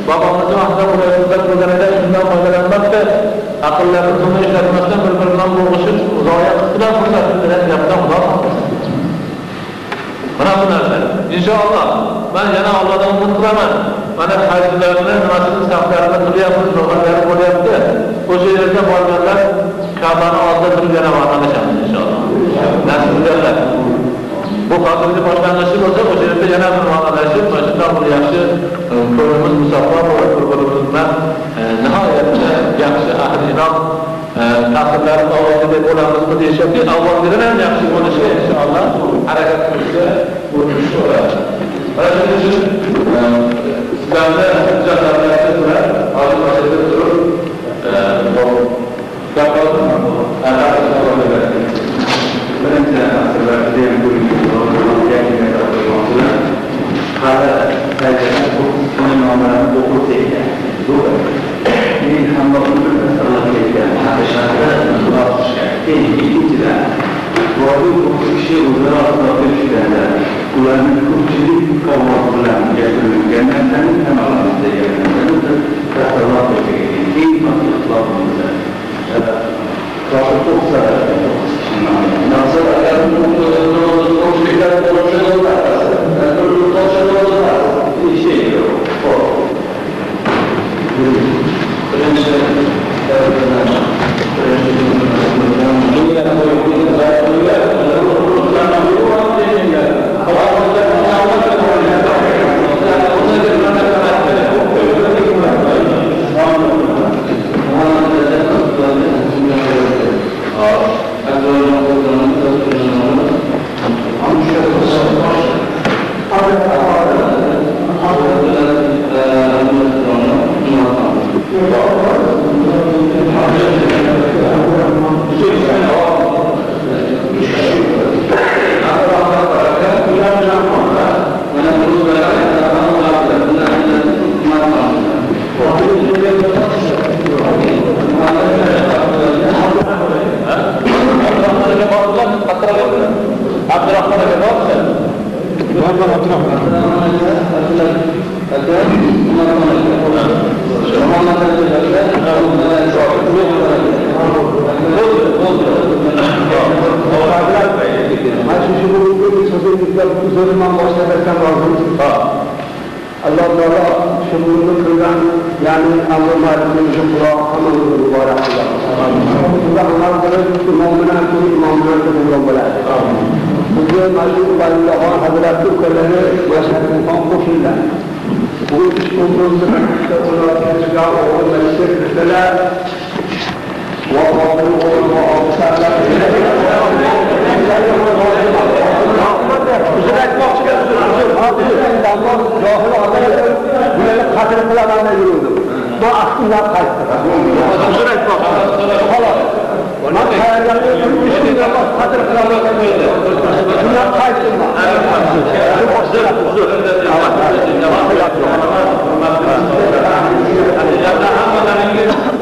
Speaker 4: Bobomizni vaqtida bunday fursat bo'lganida shundan foydalanmoqda, aqllarini to'g'ri ishlatmasdan bir-biridan bo'g'ishib, zoya qildilar fursatni degan gapdan Xudo xohlasin. Mana bu narsa. Inshaalloh men yana Allohdan umid qilaman. Mana hajlarni nimasini saflarini qilyapmiz, ro'zalari bo'lyapti. O'sha yerga borganlar Ka'bani oldida turib yana va'dalashamiz inshaalloh. Nasib qilganlar. Bu hozirgi boshlang'ichi bo'lsa, o'sha yerda yana bir va'dalashib, mana shunday bir yaxshi ko'rimiz musaffo bo'lib, bir-birimiz bilan nihoyatda yaxshi ahli-inoq ta'sirlari ovozida bo'lamizmi deyishki, avvalgidan yaxshi bo'lishga inshaalloh harakat qilishga urinish bo'ladi. Mana shuning uchun sizlarni hujjatlarni bilan hozir masjidda turib birinchi asrlarda ham hali darajada bu nomlarni o'qilsa ekan. Bu men hamma aytgan ikkinchidan bu kishi o'zaro ixtilofga ularning ko'pchilik qavm bilan gapirilgan narsani ham olamiz degan narsani tasavvur qilgan. Eng katta ixtilof bo'lsa Toshib to'qsa nasib agar ko'pchiliklar
Speaker 5: so'zimdan boshlab aytgan rozimiz. Alloh taolo shu kunni qilgan, ya'ni Alloh ma'lumotni shu Qur'on hammani muborak qilsin. Alloh amal qilib mo'minlar bo'lgan bo'ladi. Bizga Mas'ud Valloh Hazrati ukalari yasharidan qo'shildilar. Bu ish o'rnida ularga o'g'illarga kirdilar. Va uzr aytmoqchiga johil odamlar bularni qatl qilaman deb yurdim. Bu ahtimlar qaytdi. Uzr aytmoqchi. Xolos. Man qayerga qatl qilaman deb yurdim. Bular qaytdi.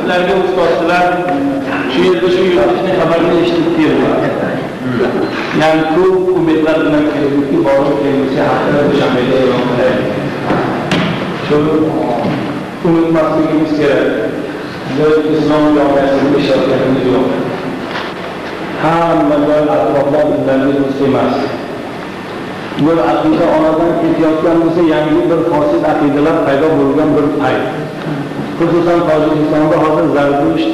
Speaker 7: Sizlarga ustozlar shu yerda shu yurtishni xabarini eshitib keldi. Yani ko'p umidlar bilan keldiki, borib kelgisi haqida Dushanbeda e'lon qilaylik. Shu unutmasligimiz kerak. Biz islom jamiasida ishlayotganimiz yo'q. Hamma joy atroflar bizlarga do'st emas. Bir aqida onadan ketayotgan bo'lsa, yangi bir fosil aqidalar paydo bo'lgan bir payt. Xususan Tojikistonda hozir Zardusht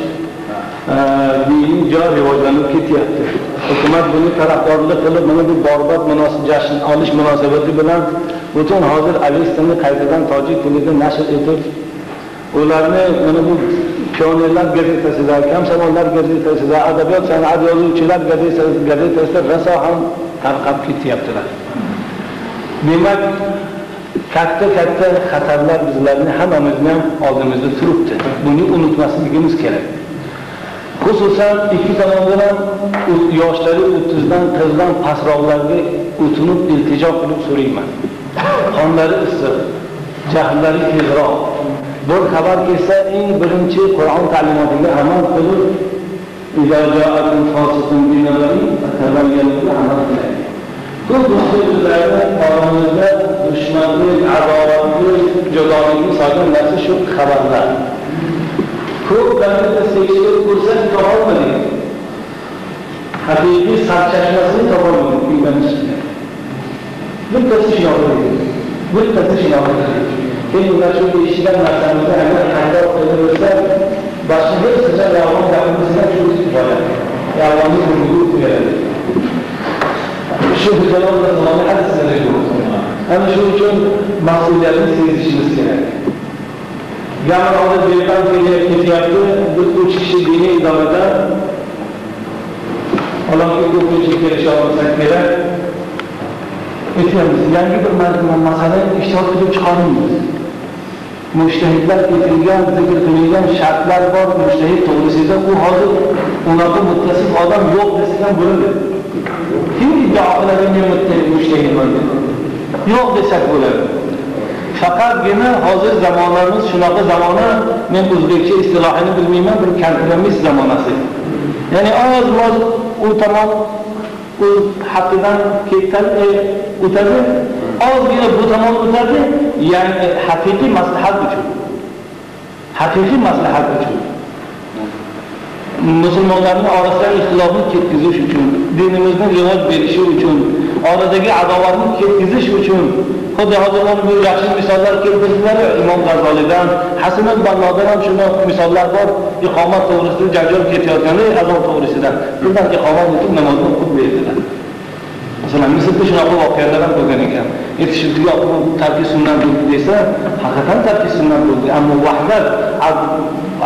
Speaker 7: diniy joy rivojlanib ketyapti. Hukumat buni tarafdorlik qilib, mana bu Borbod jashn olish munosabati bilan butun hozir Avestani qaytadan tojik tilida nashr etib, ularni mana bu pionerlar gazetasida, kamsamonlar gazetasida, adabiyot san'at yozuvchilar gazetasida raso ham tarqab ketyaptilar. Demak, katta xatarlar bizlarni hammamizni oldimizda turibdi. Buni unutmasligimiz kerak. Xususan ikki tomondan yoshlari 30dan qizdan pastroqlarga o'tinib iltijo qilib so'rayman. Qonlari issiq, jahllari tezroq. Bir xabar kelsa, eng birinchi Qur'on ta'limotiga amal qilib, ijozaatun fosiqun binallahi tabayyanga amal qiling. Ko'p do'stlarga oramizda dushmanlik, adovatlik, judolikni solgan narsa shu xabarlar. Ko'plarni tekshirib ko'rsak topolmadik. Haqiqiy sarchashmasini topolmadik kuylanishga. Bittasi shinoqlik. Keyin ular shu deyishgan narsamizni agar qayta o'qilaversa, boshqa hech qachon yolg'on gapimizdan shu kifoya. Yolg'onni o'rniga qo'yadi. Shu hujjalar bilan hadislar yo'q. Ana shu uchun mas'uliyatni sezishimiz kerak. Yana hozir Beldan ketyapti, biz 3 kishi diniy idorada Allohga ko'pincha kelisha olsak kerak. Aytamiz, yangi bir masala ishlab qilib chiqaramiz. Mushtahidlar keltirgan, zikr qilingan shartlar bor, mushtahid to'g'risida u hozir ularga muttasif odam yo'q desak bo'ladi. Kim iddao qiladi men mushtahidman deb? Yo'q desak bo'ladi. Faqatgina hozir zamonlarimiz shunaqa zamona, men o'zbekcha istilohini bilmayman, bir kompromiss zamonasi. Ya'ni oz-moz u tomon o'z haqqidan ketdan o'tadi, ozgina bu tomon o'tadi, ya'ni haqiqiy maslahat uchun. Musulmonlarning orasida ixtilofni ketkizish uchun, dinimizni rivoj berishi uchun, oradagi adovatni ketkizish uchun xuddi hozir bu yaxshi misollar keltirdilar. Imom G'azolidan, Hasan al-Bannodan ham shuna misollar bor. Iqomat to'g'risida janjal ketayotgani azon to'g'risida. Bundan iqomat etib namozni o'qib berdilar. Masalan, Misrda shunaqa voqealar ham bo'lgan ekan. Yetishuvchiga tarki sunnat desa, haqiqatan tarki sunnat bo'ldi, ammo vahdat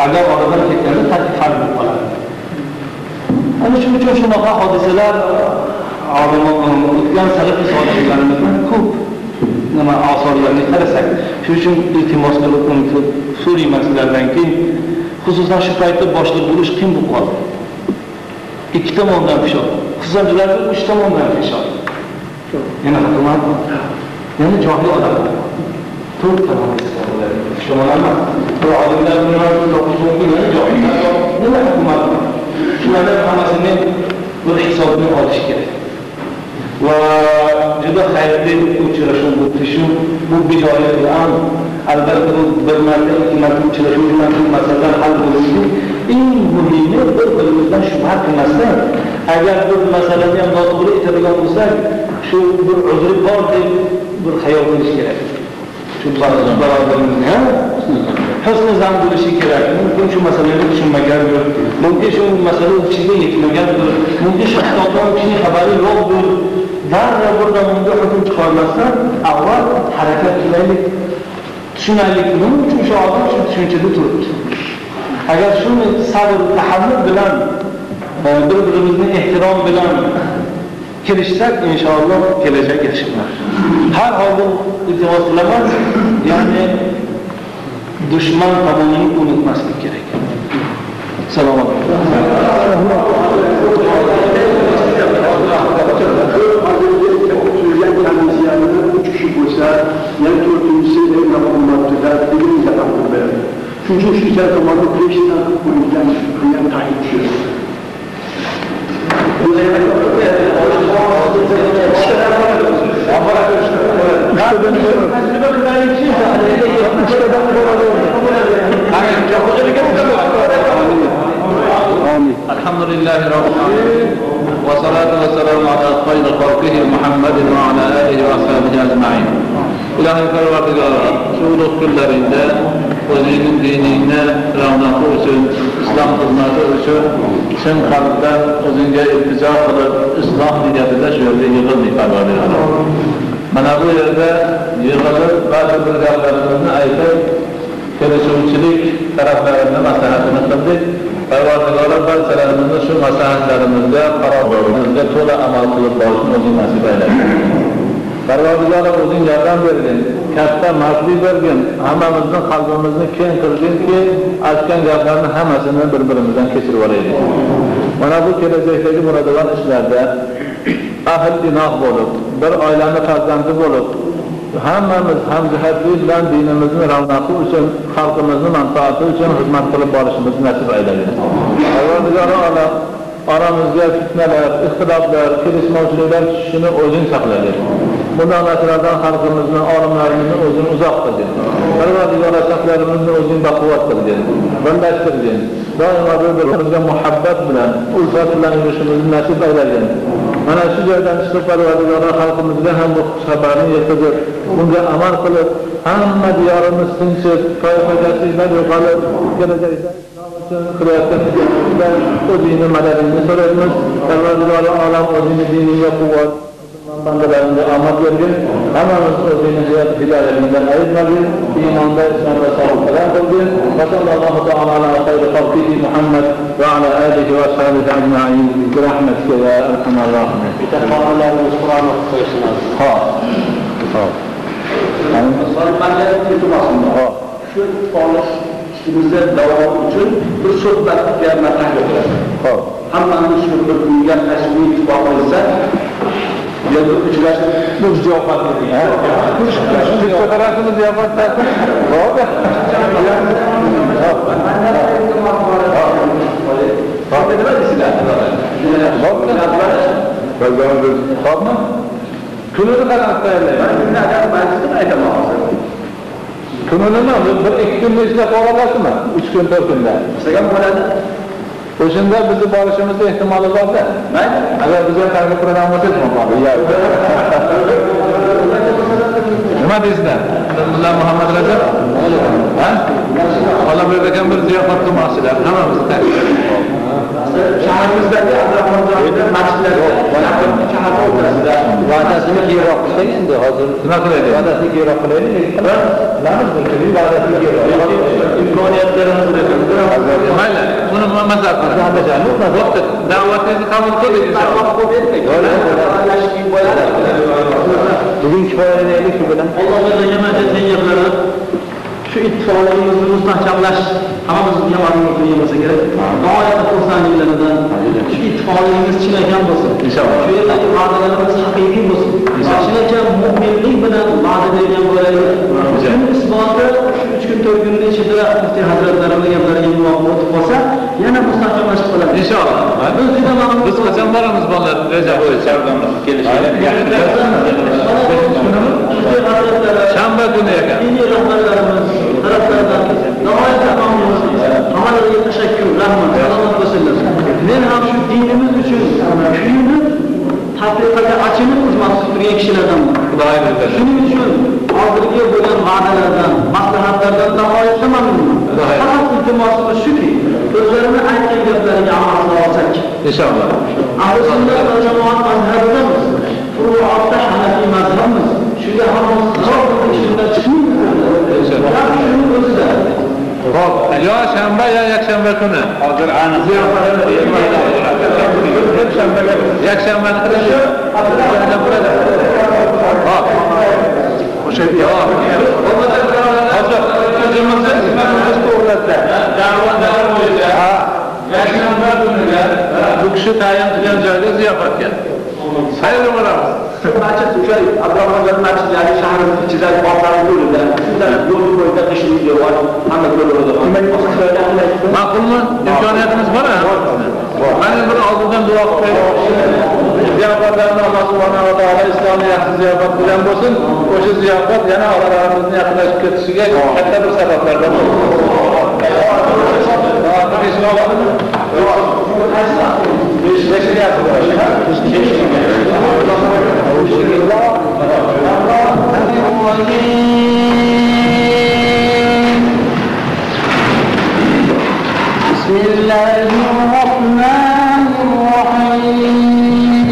Speaker 7: agar oradan ketganda tarki farq bo'lib qoladi. Ana shuning uchun shunaqa hodisalar o'tgan salaf solihlarımizdan ko'p asarlarni qarasak, shuning uchun iltimos qilib so'rayman sizlardanki, xususan shu paytda boshliq bo'lish qiyin bo'lib qoldi. Ikki tomondan pishor, xususan ularga 3 tomondan pishor. Yana hukumat, yana johil odamlar. 4 tomondan pishor. Shumalar bu olimlar bilan to'qish mumkin, johillar nima hukumat? Shularning hammasini bir hisobni olish kerak. Va juda xayrli uchrashuv bo'ldi shu. Bu bijoyat ham albatta bu bir marta, ikki marta uchrashuv bilan masalalar hal bo'ldi. Eng muhimi bir-birimizdan shubha qilmasdan, agar bir masalani ham noto'g'ri aytadigan bo'lsak, shu bir uzri bor deb bir xayol qilish kerak. Shu barobarimizni ham husni zan bo'lishi kerak. Mumkin shu masalani tushunmagandir, mumkin shu masala ichiga yetmagandir, mumkin shu kitobdan kishini xabari yo'qdir. Darrov burada bunga hukm chiqarmasdan avval harakat qilaylik, tushunaylik, nima uchun shu odam shu tushunchada turibdi. Agar shuni sabr, tahammul bilan, bir-birimizni ehtirom bilan kirishsak, inshaalloh kelajak yaxshi bo'lar. Har holda iltimos qilaman, ya'ni dushman tomonini unutmaslik kerak. Salomat.
Speaker 6: Yani dördüncüsü de yapılmaktadır. Birinci yapılmaktadır. Çünkü şu içer zamanı kreşten koyulan kıyan tahipçiyor.
Speaker 4: Elhamdülillahi Rabbil Alemin. Ve salatu ve selamu ala hayri halkihi Muhammedin ve ala alihi ve ashabihi ecma'in. İlahi Perverdigara, şu ulug' kunlarida o'zining dinini ravnaqi uchun, islom xizmati uchun chin qalbdan o'zingga iltijo qilib, islom niyatida shu yerga yig'ildik Perverdigara. Mana bu yerda yig'ilib, ba'zi bir gaplarimizni aytib, kelishuvchilik taraflarini maslahatini qildik. Perverdigara barchalarimizni shu maslahatlarimizga, qarorimizga to'la amal qilib borishni o'zi nasib aylasin. Perverdigara o'zing yordam bergin, katta mardlik bergin, hammamizni qalbimizni keng qilginki, aytgan gaplarni hammasini bir-birimizdan kechirib olaylik. Mana bu kelajakdagi bo'ladigan ishlarda ahil inoq bo'lib, bir oilani farzandi bo'lib, hammamiz hamjihatlik bilan dinimizni ravnaqi uchun, xalqimizni manfaati uchun xizmat qilib borishimizni nasib aylasin. Perverdigara olam aramızda fitneler, ixtiloflar, kelishmovchiliklar tushishini o'zing saqlagin. Bundan masalalardan xalqimizni, olimlarimizni o'zing uzoq qilgin. Perverdigara saqlarimizni o'zing baquvvat qilgin, birlashtirgin. Doimo bir-birimizga muhabbat bilan, ulfat bilan yurishimizni nasib aylagin. Mana shu joydan chiqib Perverdigara xalqimizga ham bu xabarni yetkazib, bunga amal qilib, hamma diyorimiz tinchib, foydasizliklar yo'qolib, kelajakda qilayotgan ishlar o'zingni madadingni so'raymiz. Perverdigara olam o'zingni diningga quvvat, bandalaringga omad bergin. Hammamiz o'zingni hidoyatingdan ayirmagin, iymonda islom va sog'likda qilgin. Va sallallohu ta'ala ala xayri xalqihi Muhammad va ala alihi va sahbihi ajma'in bi rahmatika ya arhamar rohimin.
Speaker 5: Bitaqonlarimiz Qur'onni qo'ysinlar.
Speaker 4: Ha. Ha.
Speaker 6: Sormanlar iltimosim bor. Shu olish ishimizda davom uchun bir suhbatga matlab qilamiz.
Speaker 4: Xo'p.
Speaker 6: Hammamiz shu bir kunga tashkil ittifoq qilsa, yana uchrashib bu ziyofat bering.
Speaker 4: Shu tarafimiz ziyofat tarafı. Xo'p. Xo'pmi? Kunini qanaqa tayyorlayman? Kunini bir 2 kunda ishlab olasizmi? 3 kun 4 kunda.
Speaker 6: Sizga bo'ladi.
Speaker 4: O'shanda bizni borishimizda ehtimoli bor-da.
Speaker 6: Mayli.
Speaker 4: Agar bizga taklif qilgan bo'lsangiz, nima deysizlar? Mulla Muhammad Rajab? Ha? Ola bir ekan bir ziyofat qilmoqchilar. Hammamizni taklif qilamiz.
Speaker 6: Shaharimizdagi Abdurahmonjoyda masjidlarda shaharda o'tirasizlar.
Speaker 2: Va'dasini keyinroq qilsak endi hozir
Speaker 4: nima qilaylik?
Speaker 2: va'dasini keyinroq qilaylik. Bilamiz balki va'dasini keyinroq.
Speaker 6: Imkoniyatlarimizni
Speaker 4: Mayli, buni mazza qilamiz. Vaqt da'vatingizni qabul qildik inshaalloh.
Speaker 2: Bugun kifoyalanaylik shu bilan.
Speaker 1: Allohga yamacha tayyorlanib, shu ittifoqligimizni mustahkamlash hammamizning amalimizni bo'lsa kerak. G'oyatda xursandchiliklardan shu ittifoqligimiz chinakam bo'lsin.
Speaker 4: Inshaalloh.
Speaker 1: Shu yerdagi va'dalarimiz haqiqiy bo'lsin. Chinakam mu'minlik bilan va'da bergan bo'laylik. Shuni isboti shu 3 kun 4 kunning ichida muftiy hazratlarimizning gaplariga muvofiq o'tib qolsa, yana mustahkamlashib qoladi.
Speaker 4: Inshaalloh.
Speaker 1: Biz juda ma'lum.
Speaker 4: Biz qachon boramiz bolalar? Reja bo'yicha kelishib. Shanba kuni ekan.
Speaker 1: Diniy rahbarlarimiz taraflaridan nihoyatda mamnunmiz. Hammalarga tashakkur, rahmat, salomat bo'lsinlar. Men ham shu dinimiz uchun kuyinib, haqiqatga achinib xizmat qilib turgan kishilardan. Shuning uchun hozirgi bo'lgan va'dalardan, maslahatlardan nihoyatda mamnunman. Faqat iltimosimiz shuki, o'zlarini aytgan gaplariga amal qila olsak.
Speaker 4: İnşallah.
Speaker 1: Ahli sunnat va jamoat mazhabidamiz. Furuatda Hanafiy mazhabimiz. Shunga hammamiz qilib shundan chiqmaymiz. Shuning o'zida
Speaker 4: Hop, ya shanba ya yakshanba kuni. Hozir aniq. Yakshanbani qilishi yana bo'ladi. Hop. O'sha yo'q. Hozir o'zimizni imomimiz to'g'risida da'vatlar bo'yicha yakshanba kuniga bu kishi tayin qilgan joyga ziyofatga. Xayr bo'lamiz.
Speaker 6: Masjid o'sha Abdurahmonjon masjidlari shaharimiz ichidagi bog'larni yo'lida, shundan yo'l bo'yida qishlik joy bor, hamma ko'radi.
Speaker 4: Ma'qulmi? İmkoniyatimiz bor-a? Mana bir oldindan duo qilib ziyofatlarni Alloh subhanahu va taolo islomiy yaxshi ziyofat bilan bo'lsin. O'sha ziyofat yana oralarimizni yaqinlashib ketishiga katta bir sabablardan
Speaker 1: بسم الله الرحمن الرحيم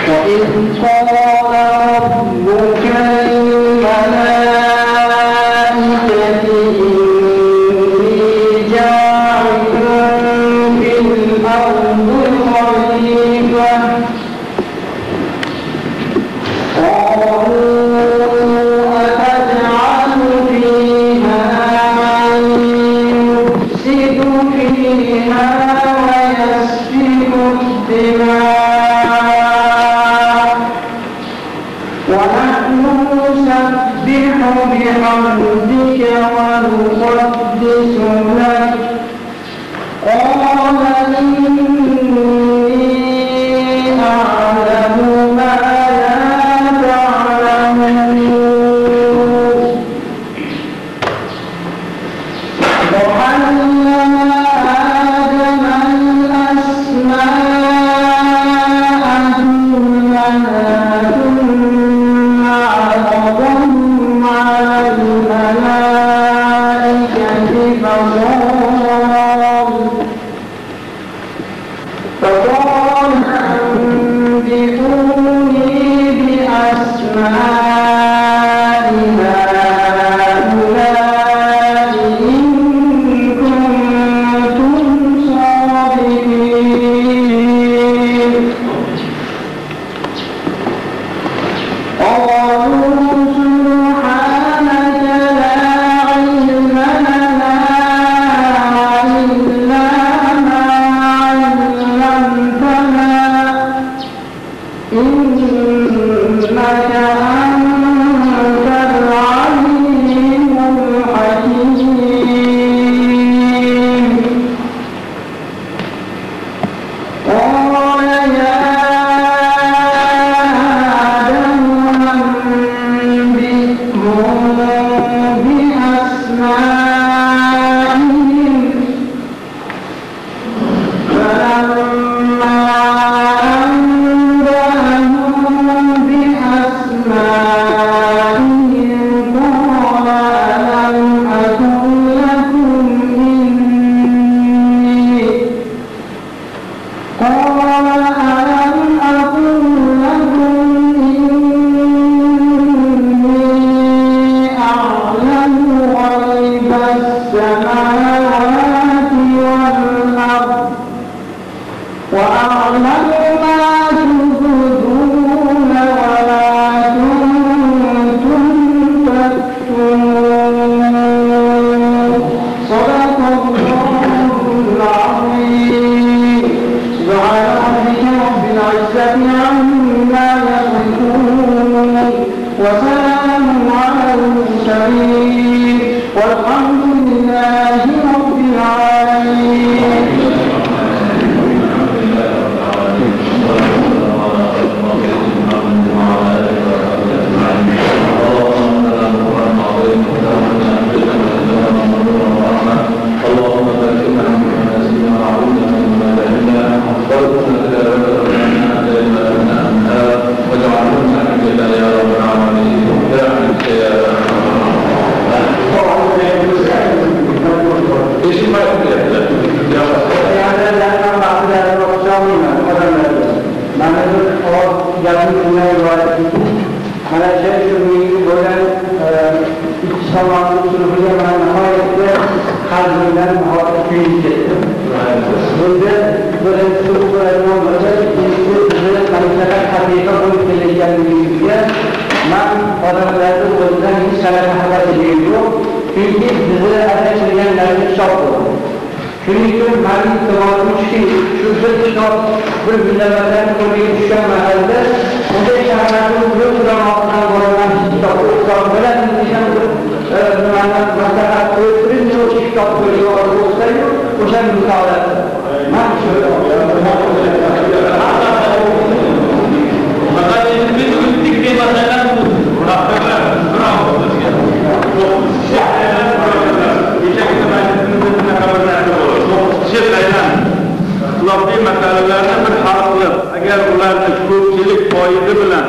Speaker 1: وإذ قال ربك للملائكة إني جاعل في الأرض خليفة بحمدك ونقدس لك قال إني أعلم ما لا تعلمون وعلم آدم الأسماء كلها ثم عرضهم على الملائكة فقال أنبئوني بأسماء هؤلاء إن كنتم صادقين قالوا سبحانك لا علم لنا إلا ما علمتنا إنك أنت العليم الحكيم قال يا آدم أنبئهم بأسمائهم فلما أنبأهم بأسمائهم قال ألم أقل لكم إني أعلم غيب السماوات والأرض وأعلم ما تبدون وما كنتم تكتمون صدق الله العظيم سبحان ربك رب العزة عما يصفون وسلام على المرسلين والحمد لله رب العالمين.
Speaker 4: اللهم بارك لنا فيما نسينا وعلمنا
Speaker 3: Ayrıca şu böyle İslam'ın sürücüye nihayette kalbinden muhabbet ettim. Burada böyle sürücülerin olmadı, bizi kaliteler hakika boyut geleceğini ben adamlarda o yüzden hiç sanata haber ediliyor. Çünkü bizi ateşleyenlerin çok oldu. Çünkü ben itibarmış ki şu bir kitap bir günlemelerden konuyu düşen mahallede o da şahane bir kuram altından korunan kitap okutan böyle bir mesela öğretmenin o kitap koyuyor olsaydı o şey müsaade. Ben şöyle
Speaker 7: fakat biz gittik bir mesele bu. Lafzi meselelerine bir hal qilib, agar ularni ko'pchilik foyda bilan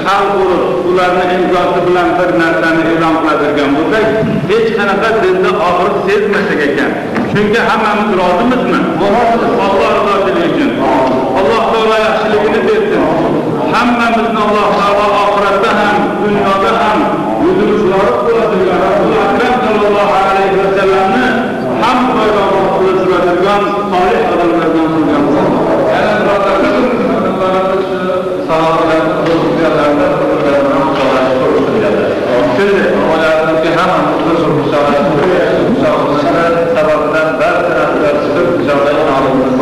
Speaker 7: hal qilib, ularni imzosi bilan bir narsani e'lon qiladigan bo'lsak, hech qanaqa dinda og'riq sezmasak ekan. Chunki hammamiz rozimizmi? Alloh roziligi uchun. Alloh taolo yaxshiligini bersin. Hammamizni Alloh taolo oxiratda ham, dunyoda ham yuzimiz yorug' bo'ladigan Rasul akram sallallohu alayhi va sallamni ham payg'ambar qilib turadigan solih odamlardan bo'lgan. Yana birodarlar, sahobalar o'zlariga Şimdi olaylarındaki hemen uzun müsaade sebebinden belki taraflar çıkıp müsaadeye alınmış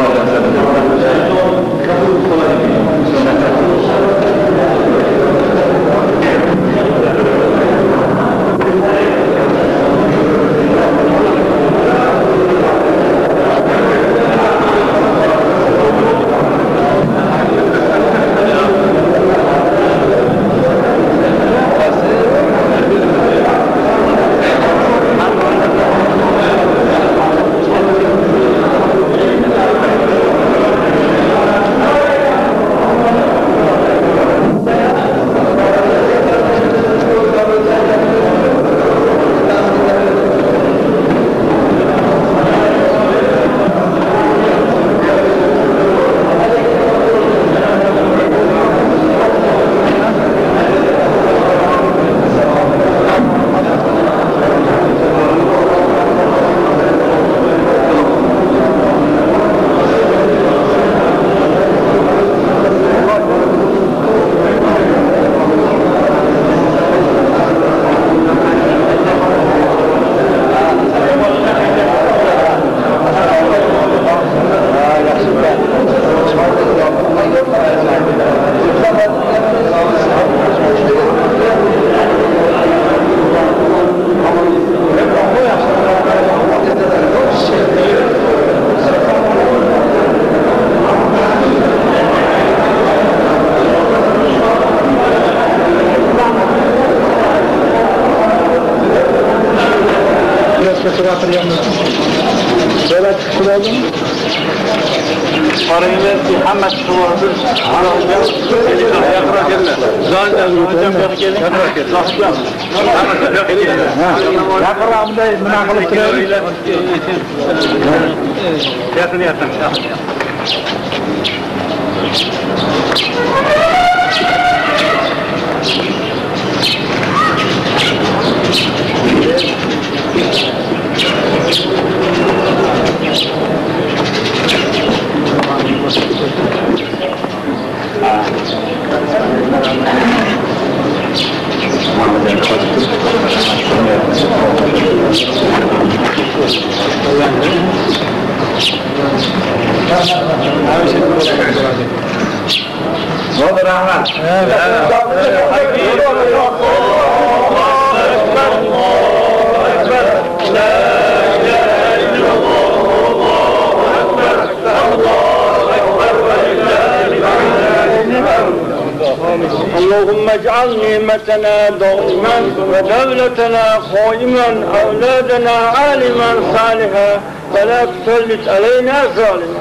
Speaker 8: اللهم اجعل نعمتنا دائما ودولتنا قائما أولادنا عالما صالحا ولا تسلط علينا ظالما.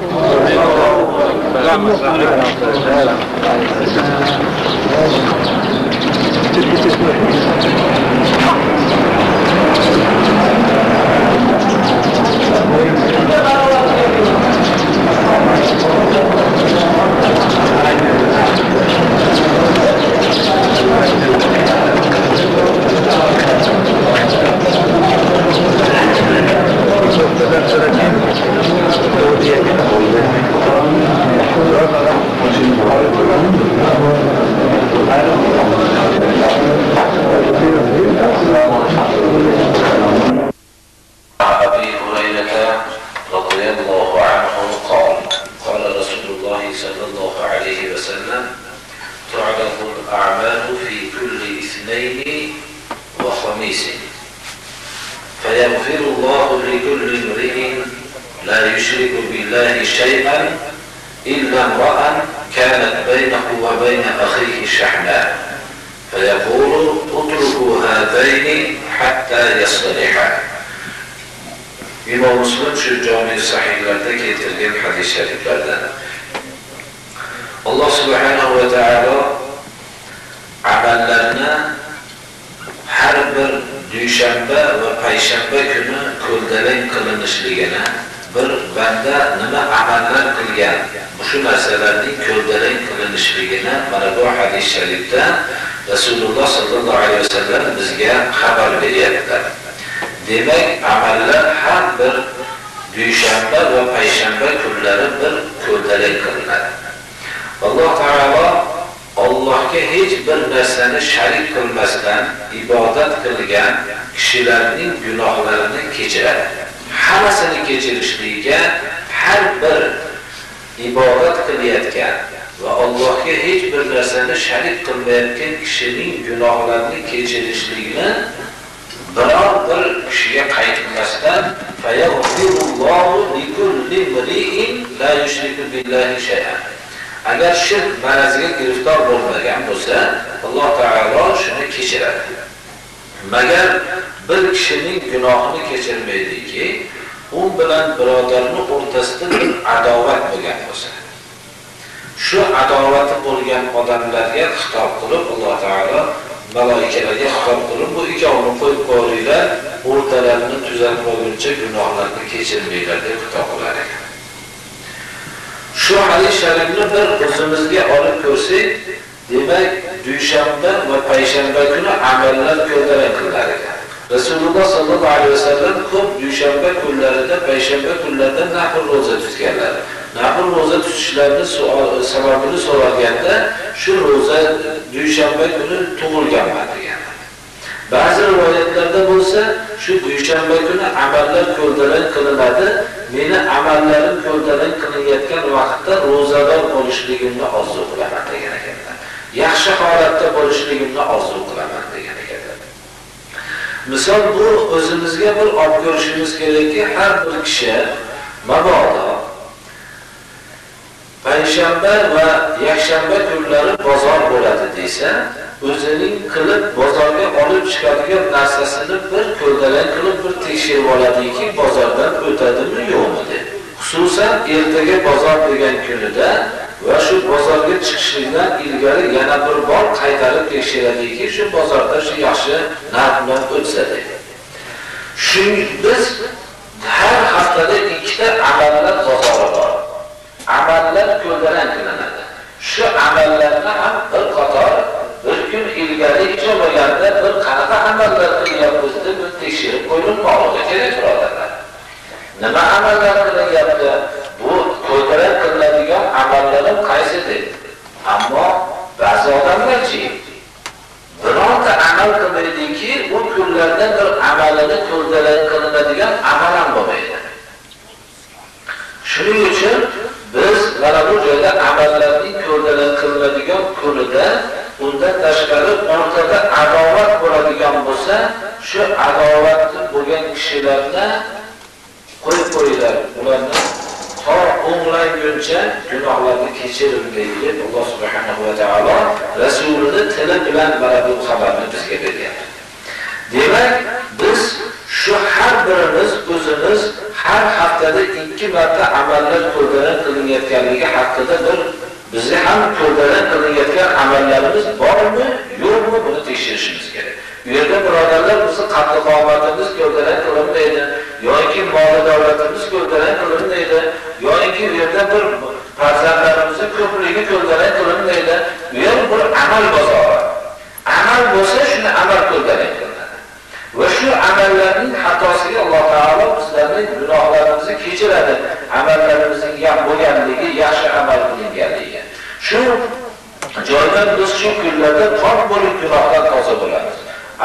Speaker 9: لا يشرك بالله شيئا إلا امرأ كانت بينه وبين أخيه شحناء فيقول اتركوا هذين حتى يصطلحا. İmam Müslim şu cami sahihlerde getirdiğim hadis-i şeriflerden. Allah subhanahu ve teala amellerine her bir düşenbe ve payshanba kuni ko'ldalang qilinishligini bir banda nima amallar qilgan shu narsalarning ko'ldalang qilinishligini mana bu hadis sharifda Rasululloh sallallohu alayhi vasallam bizga xabar beryaptilar. Demak, amallar har bir dushanba va payshanba kunlari bir ko'ldalang qilinadi. Alloh taolo Allohga hech bir narsani sharik qilmasdan ibodat qilgan kishilarning gunohlarini kechiradi. Hammasini kechirishligiga har bir ibodat qilayotgan va Allohga hech bir narsani sharik qilmayotgan kishining gunohlarini kechirishligini biror bir kishiga qaytmasdan fayaghfirullohu likulli imri'in la yushriku billahi shay'an. Agar shirk maraziga giriftor bo'lmagan bo'lsa, Alloh taolo shuni kechiradi. Magar bir kishining gunohini kechirmaydiki, u bilan birodarning o'rtasida bir adovat bo'lgan bo'lsa. Shu adovati bo'lgan odamlarga xitob qilib Alloh taolo malaikalarga xitob qilib bu ikkovini qo'yib qo'yinglar, o'rtalarini tuzatmaguncha gunohlarni kechirmanglar deb xitob qilar ekan. Shu hadis sharifni bir o'zimizga olib ko'rsak, demak, dushanba va payshanba kuni amallar ko'ldalang qilar ekan. Rasululloh sallallohu alayhi vasallam ko'p dushanba kunlarida, payshanba kunlarida nafl roza tutganlar. Nafl roza tutishlarini sababini so'raganda, shu roza dushanba kuni tug'ilganman degan. Ba'zi rivoyatlarda bo'lsa, shu dushanba kuni amallar ko'ldalang qilinadi. Meni amallarim ko'ldalang qilinayotgan vaqtda ro'zador bo'lishligimni orzu qilaman degan ekanlar. Yaxshi holatda bo'lishligimni orzu qilaman degan ekanlar. Misol bu o'zimizga bir olib ko'rishimiz kerakki, har bir kishi mabodo payshanba va yakshanba kunlari bozor bo'ladi desa, o'zining qilib bozorga olib chiqadigan narsasini bir ko'ldalang qilib bir tekshirib oladiki, bozordan o'tadimi yo'qmi deb. Xususan ertaga bozor degan kunida va shu bozorga chiqishlikdan ilgari yana bir bor qaytarib tekshiradiki, shu bozorda shu yaxshi narx bilan o'tsa deb. Shuning biz har haftada ikkita amallar bozori bor. Amallar ko'ldalang qilinadi. Shu amallarni ham bir qator bir kun ilgari bo'lganda bir qanaqa amallar qilyapmiz deb tekshirib qo'yilmoqligi kerak birodarlar. Nima amallar qilyapti? Bu ko'ldalang qilinadigan amallarim qaysi deb. Ammo ba'zi odamlarchi bironta amal qilmaydiki, u kunlarda bir amalini ko'ldalang qilinadigan amal ham bo'lmaydi. Shuning uchun biz mana bu joyda amallarning ko'ldalang qilinadigan kunida undan tashqari o'rtada adovat bo'ladigan bo'lsa, shu adovatli bo'lgan kishilarni qo'yib qo'yinglar. Ularni to o'nglanguncha gunohlarni kechirilmaydi deb Alloh subhanahu va taolo rasulini tili bilan mana bu xabarni bizga beryapti. Demak, biz shu har birimiz o'zimiz har haftada 2 marta amallar ko'ldalang qilinayotganligi haqida bir bizga ham ko'ldalang qilinayotgan amallarimiz bormi, yo'qmi buni tekshirishimiz kerak. Bu yerda birodarlar bizni qatl qomatimiz ko'ldalang qilinmaydi, yoki mol davlatimiz ko'ldalang qilinmaydi, yoki bu yerda bir farzandlarimizning ko'pligi ko'ldalang qilinmaydi. Bu yer bir amal bozori. Amal bo'lsa shuni amal ko'ldalang qilinadi. Va shu amallarning xatosiga Alloh taolo bizlarning gunohlarimizni kechiradi. Amallarimizning ham bo'lganligi, yaxshi amal qilinganligi. Shu joydan biz shu kunlarda pok bo'lib gunohdan toza bo'lamiz.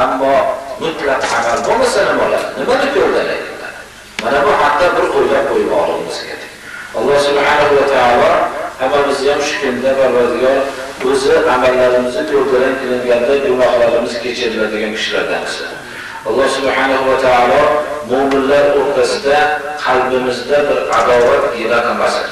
Speaker 9: Ammo mutlaq amal bo'lmasa nima bo'ladi? Nimani ko'rdalang qilinadi? Mana bu haqda bir o'ylab qo'yib olishimiz kerak. Alloh subhanahu va taolo hammamizni ham shu kunda Parvardigor o'zi amallarimizni ko'rdalang qilinganda gunohlarimiz kechiriladigan kishilardan bo'lsin. Alloh subhanahu va taolo mu'minlar o'rtasida qalbimizda bir adovat gina qilmasin.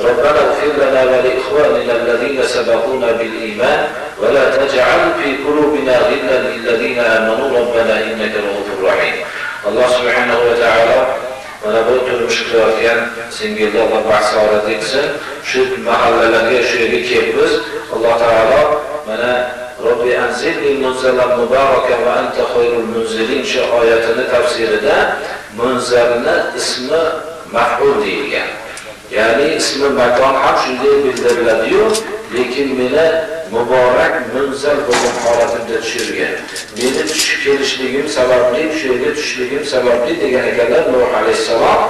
Speaker 9: ربنا اغفر لنا ولإخواننا الذين سبقونا بالإيمان ولا تجعل في قلوبنا غلا للذين آمنوا ربنا إنك رؤوف رحيم. الله سبحانه وتعالى mana bu turmush qilayotgan singillarga bahsorat etsin. Shu mahallalarga shu yerga kelibmiz. Alloh taolo mana Robbi anzilni munzalan mubarakan va anta khayrul munzilin shu oyatini tafsirida munzalni ismi maf'ul deyilgan. Ya'ni ismi makon ham shunday bildiriladi-yu, lekin meni muborak munzal bo'lgan holatimda tushirgan. Meni tushib kelishligim sababli, shu yerga tushishligim sababli degan ekanlar Nuh alayhisalom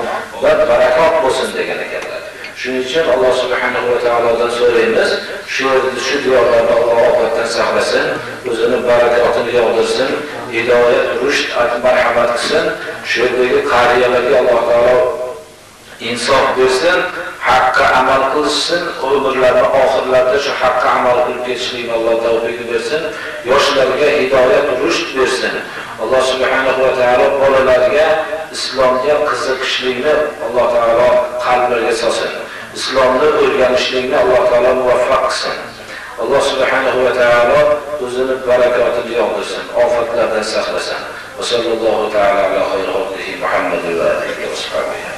Speaker 9: va barakot bo'lsin degan ekanlar. Shuning uchun Alloh subhanahu va taolodan so'raymiz, shu diyorlarni Alloh ofatdan saqlasin, o'zini barakotini yog'dirsin, hidoyat, rushd, marhamat qilsin. Shu yerdagi qariyalarga Alloh taolo insof bersin, haqqa amal qilsin, umrlarini oxirlarida shu haqqa amal qilib ketishlikni Alloh tavfiq bersin, yoshlarga hidoyat, rushd bersin. Alloh subhanahu va taolo bolalarga islomga qiziqishlikni Alloh taolo qalblariga solsin. Islomni o'rganishlikni Alloh taolo muvaffaq qilsin. Alloh subhanahu va taolo o'zini barakotini yog'dirsin, ofatlardan saqlasin. Va sallallohu taala ala xayri xalqihi Muhammad va alihi va sahbihi.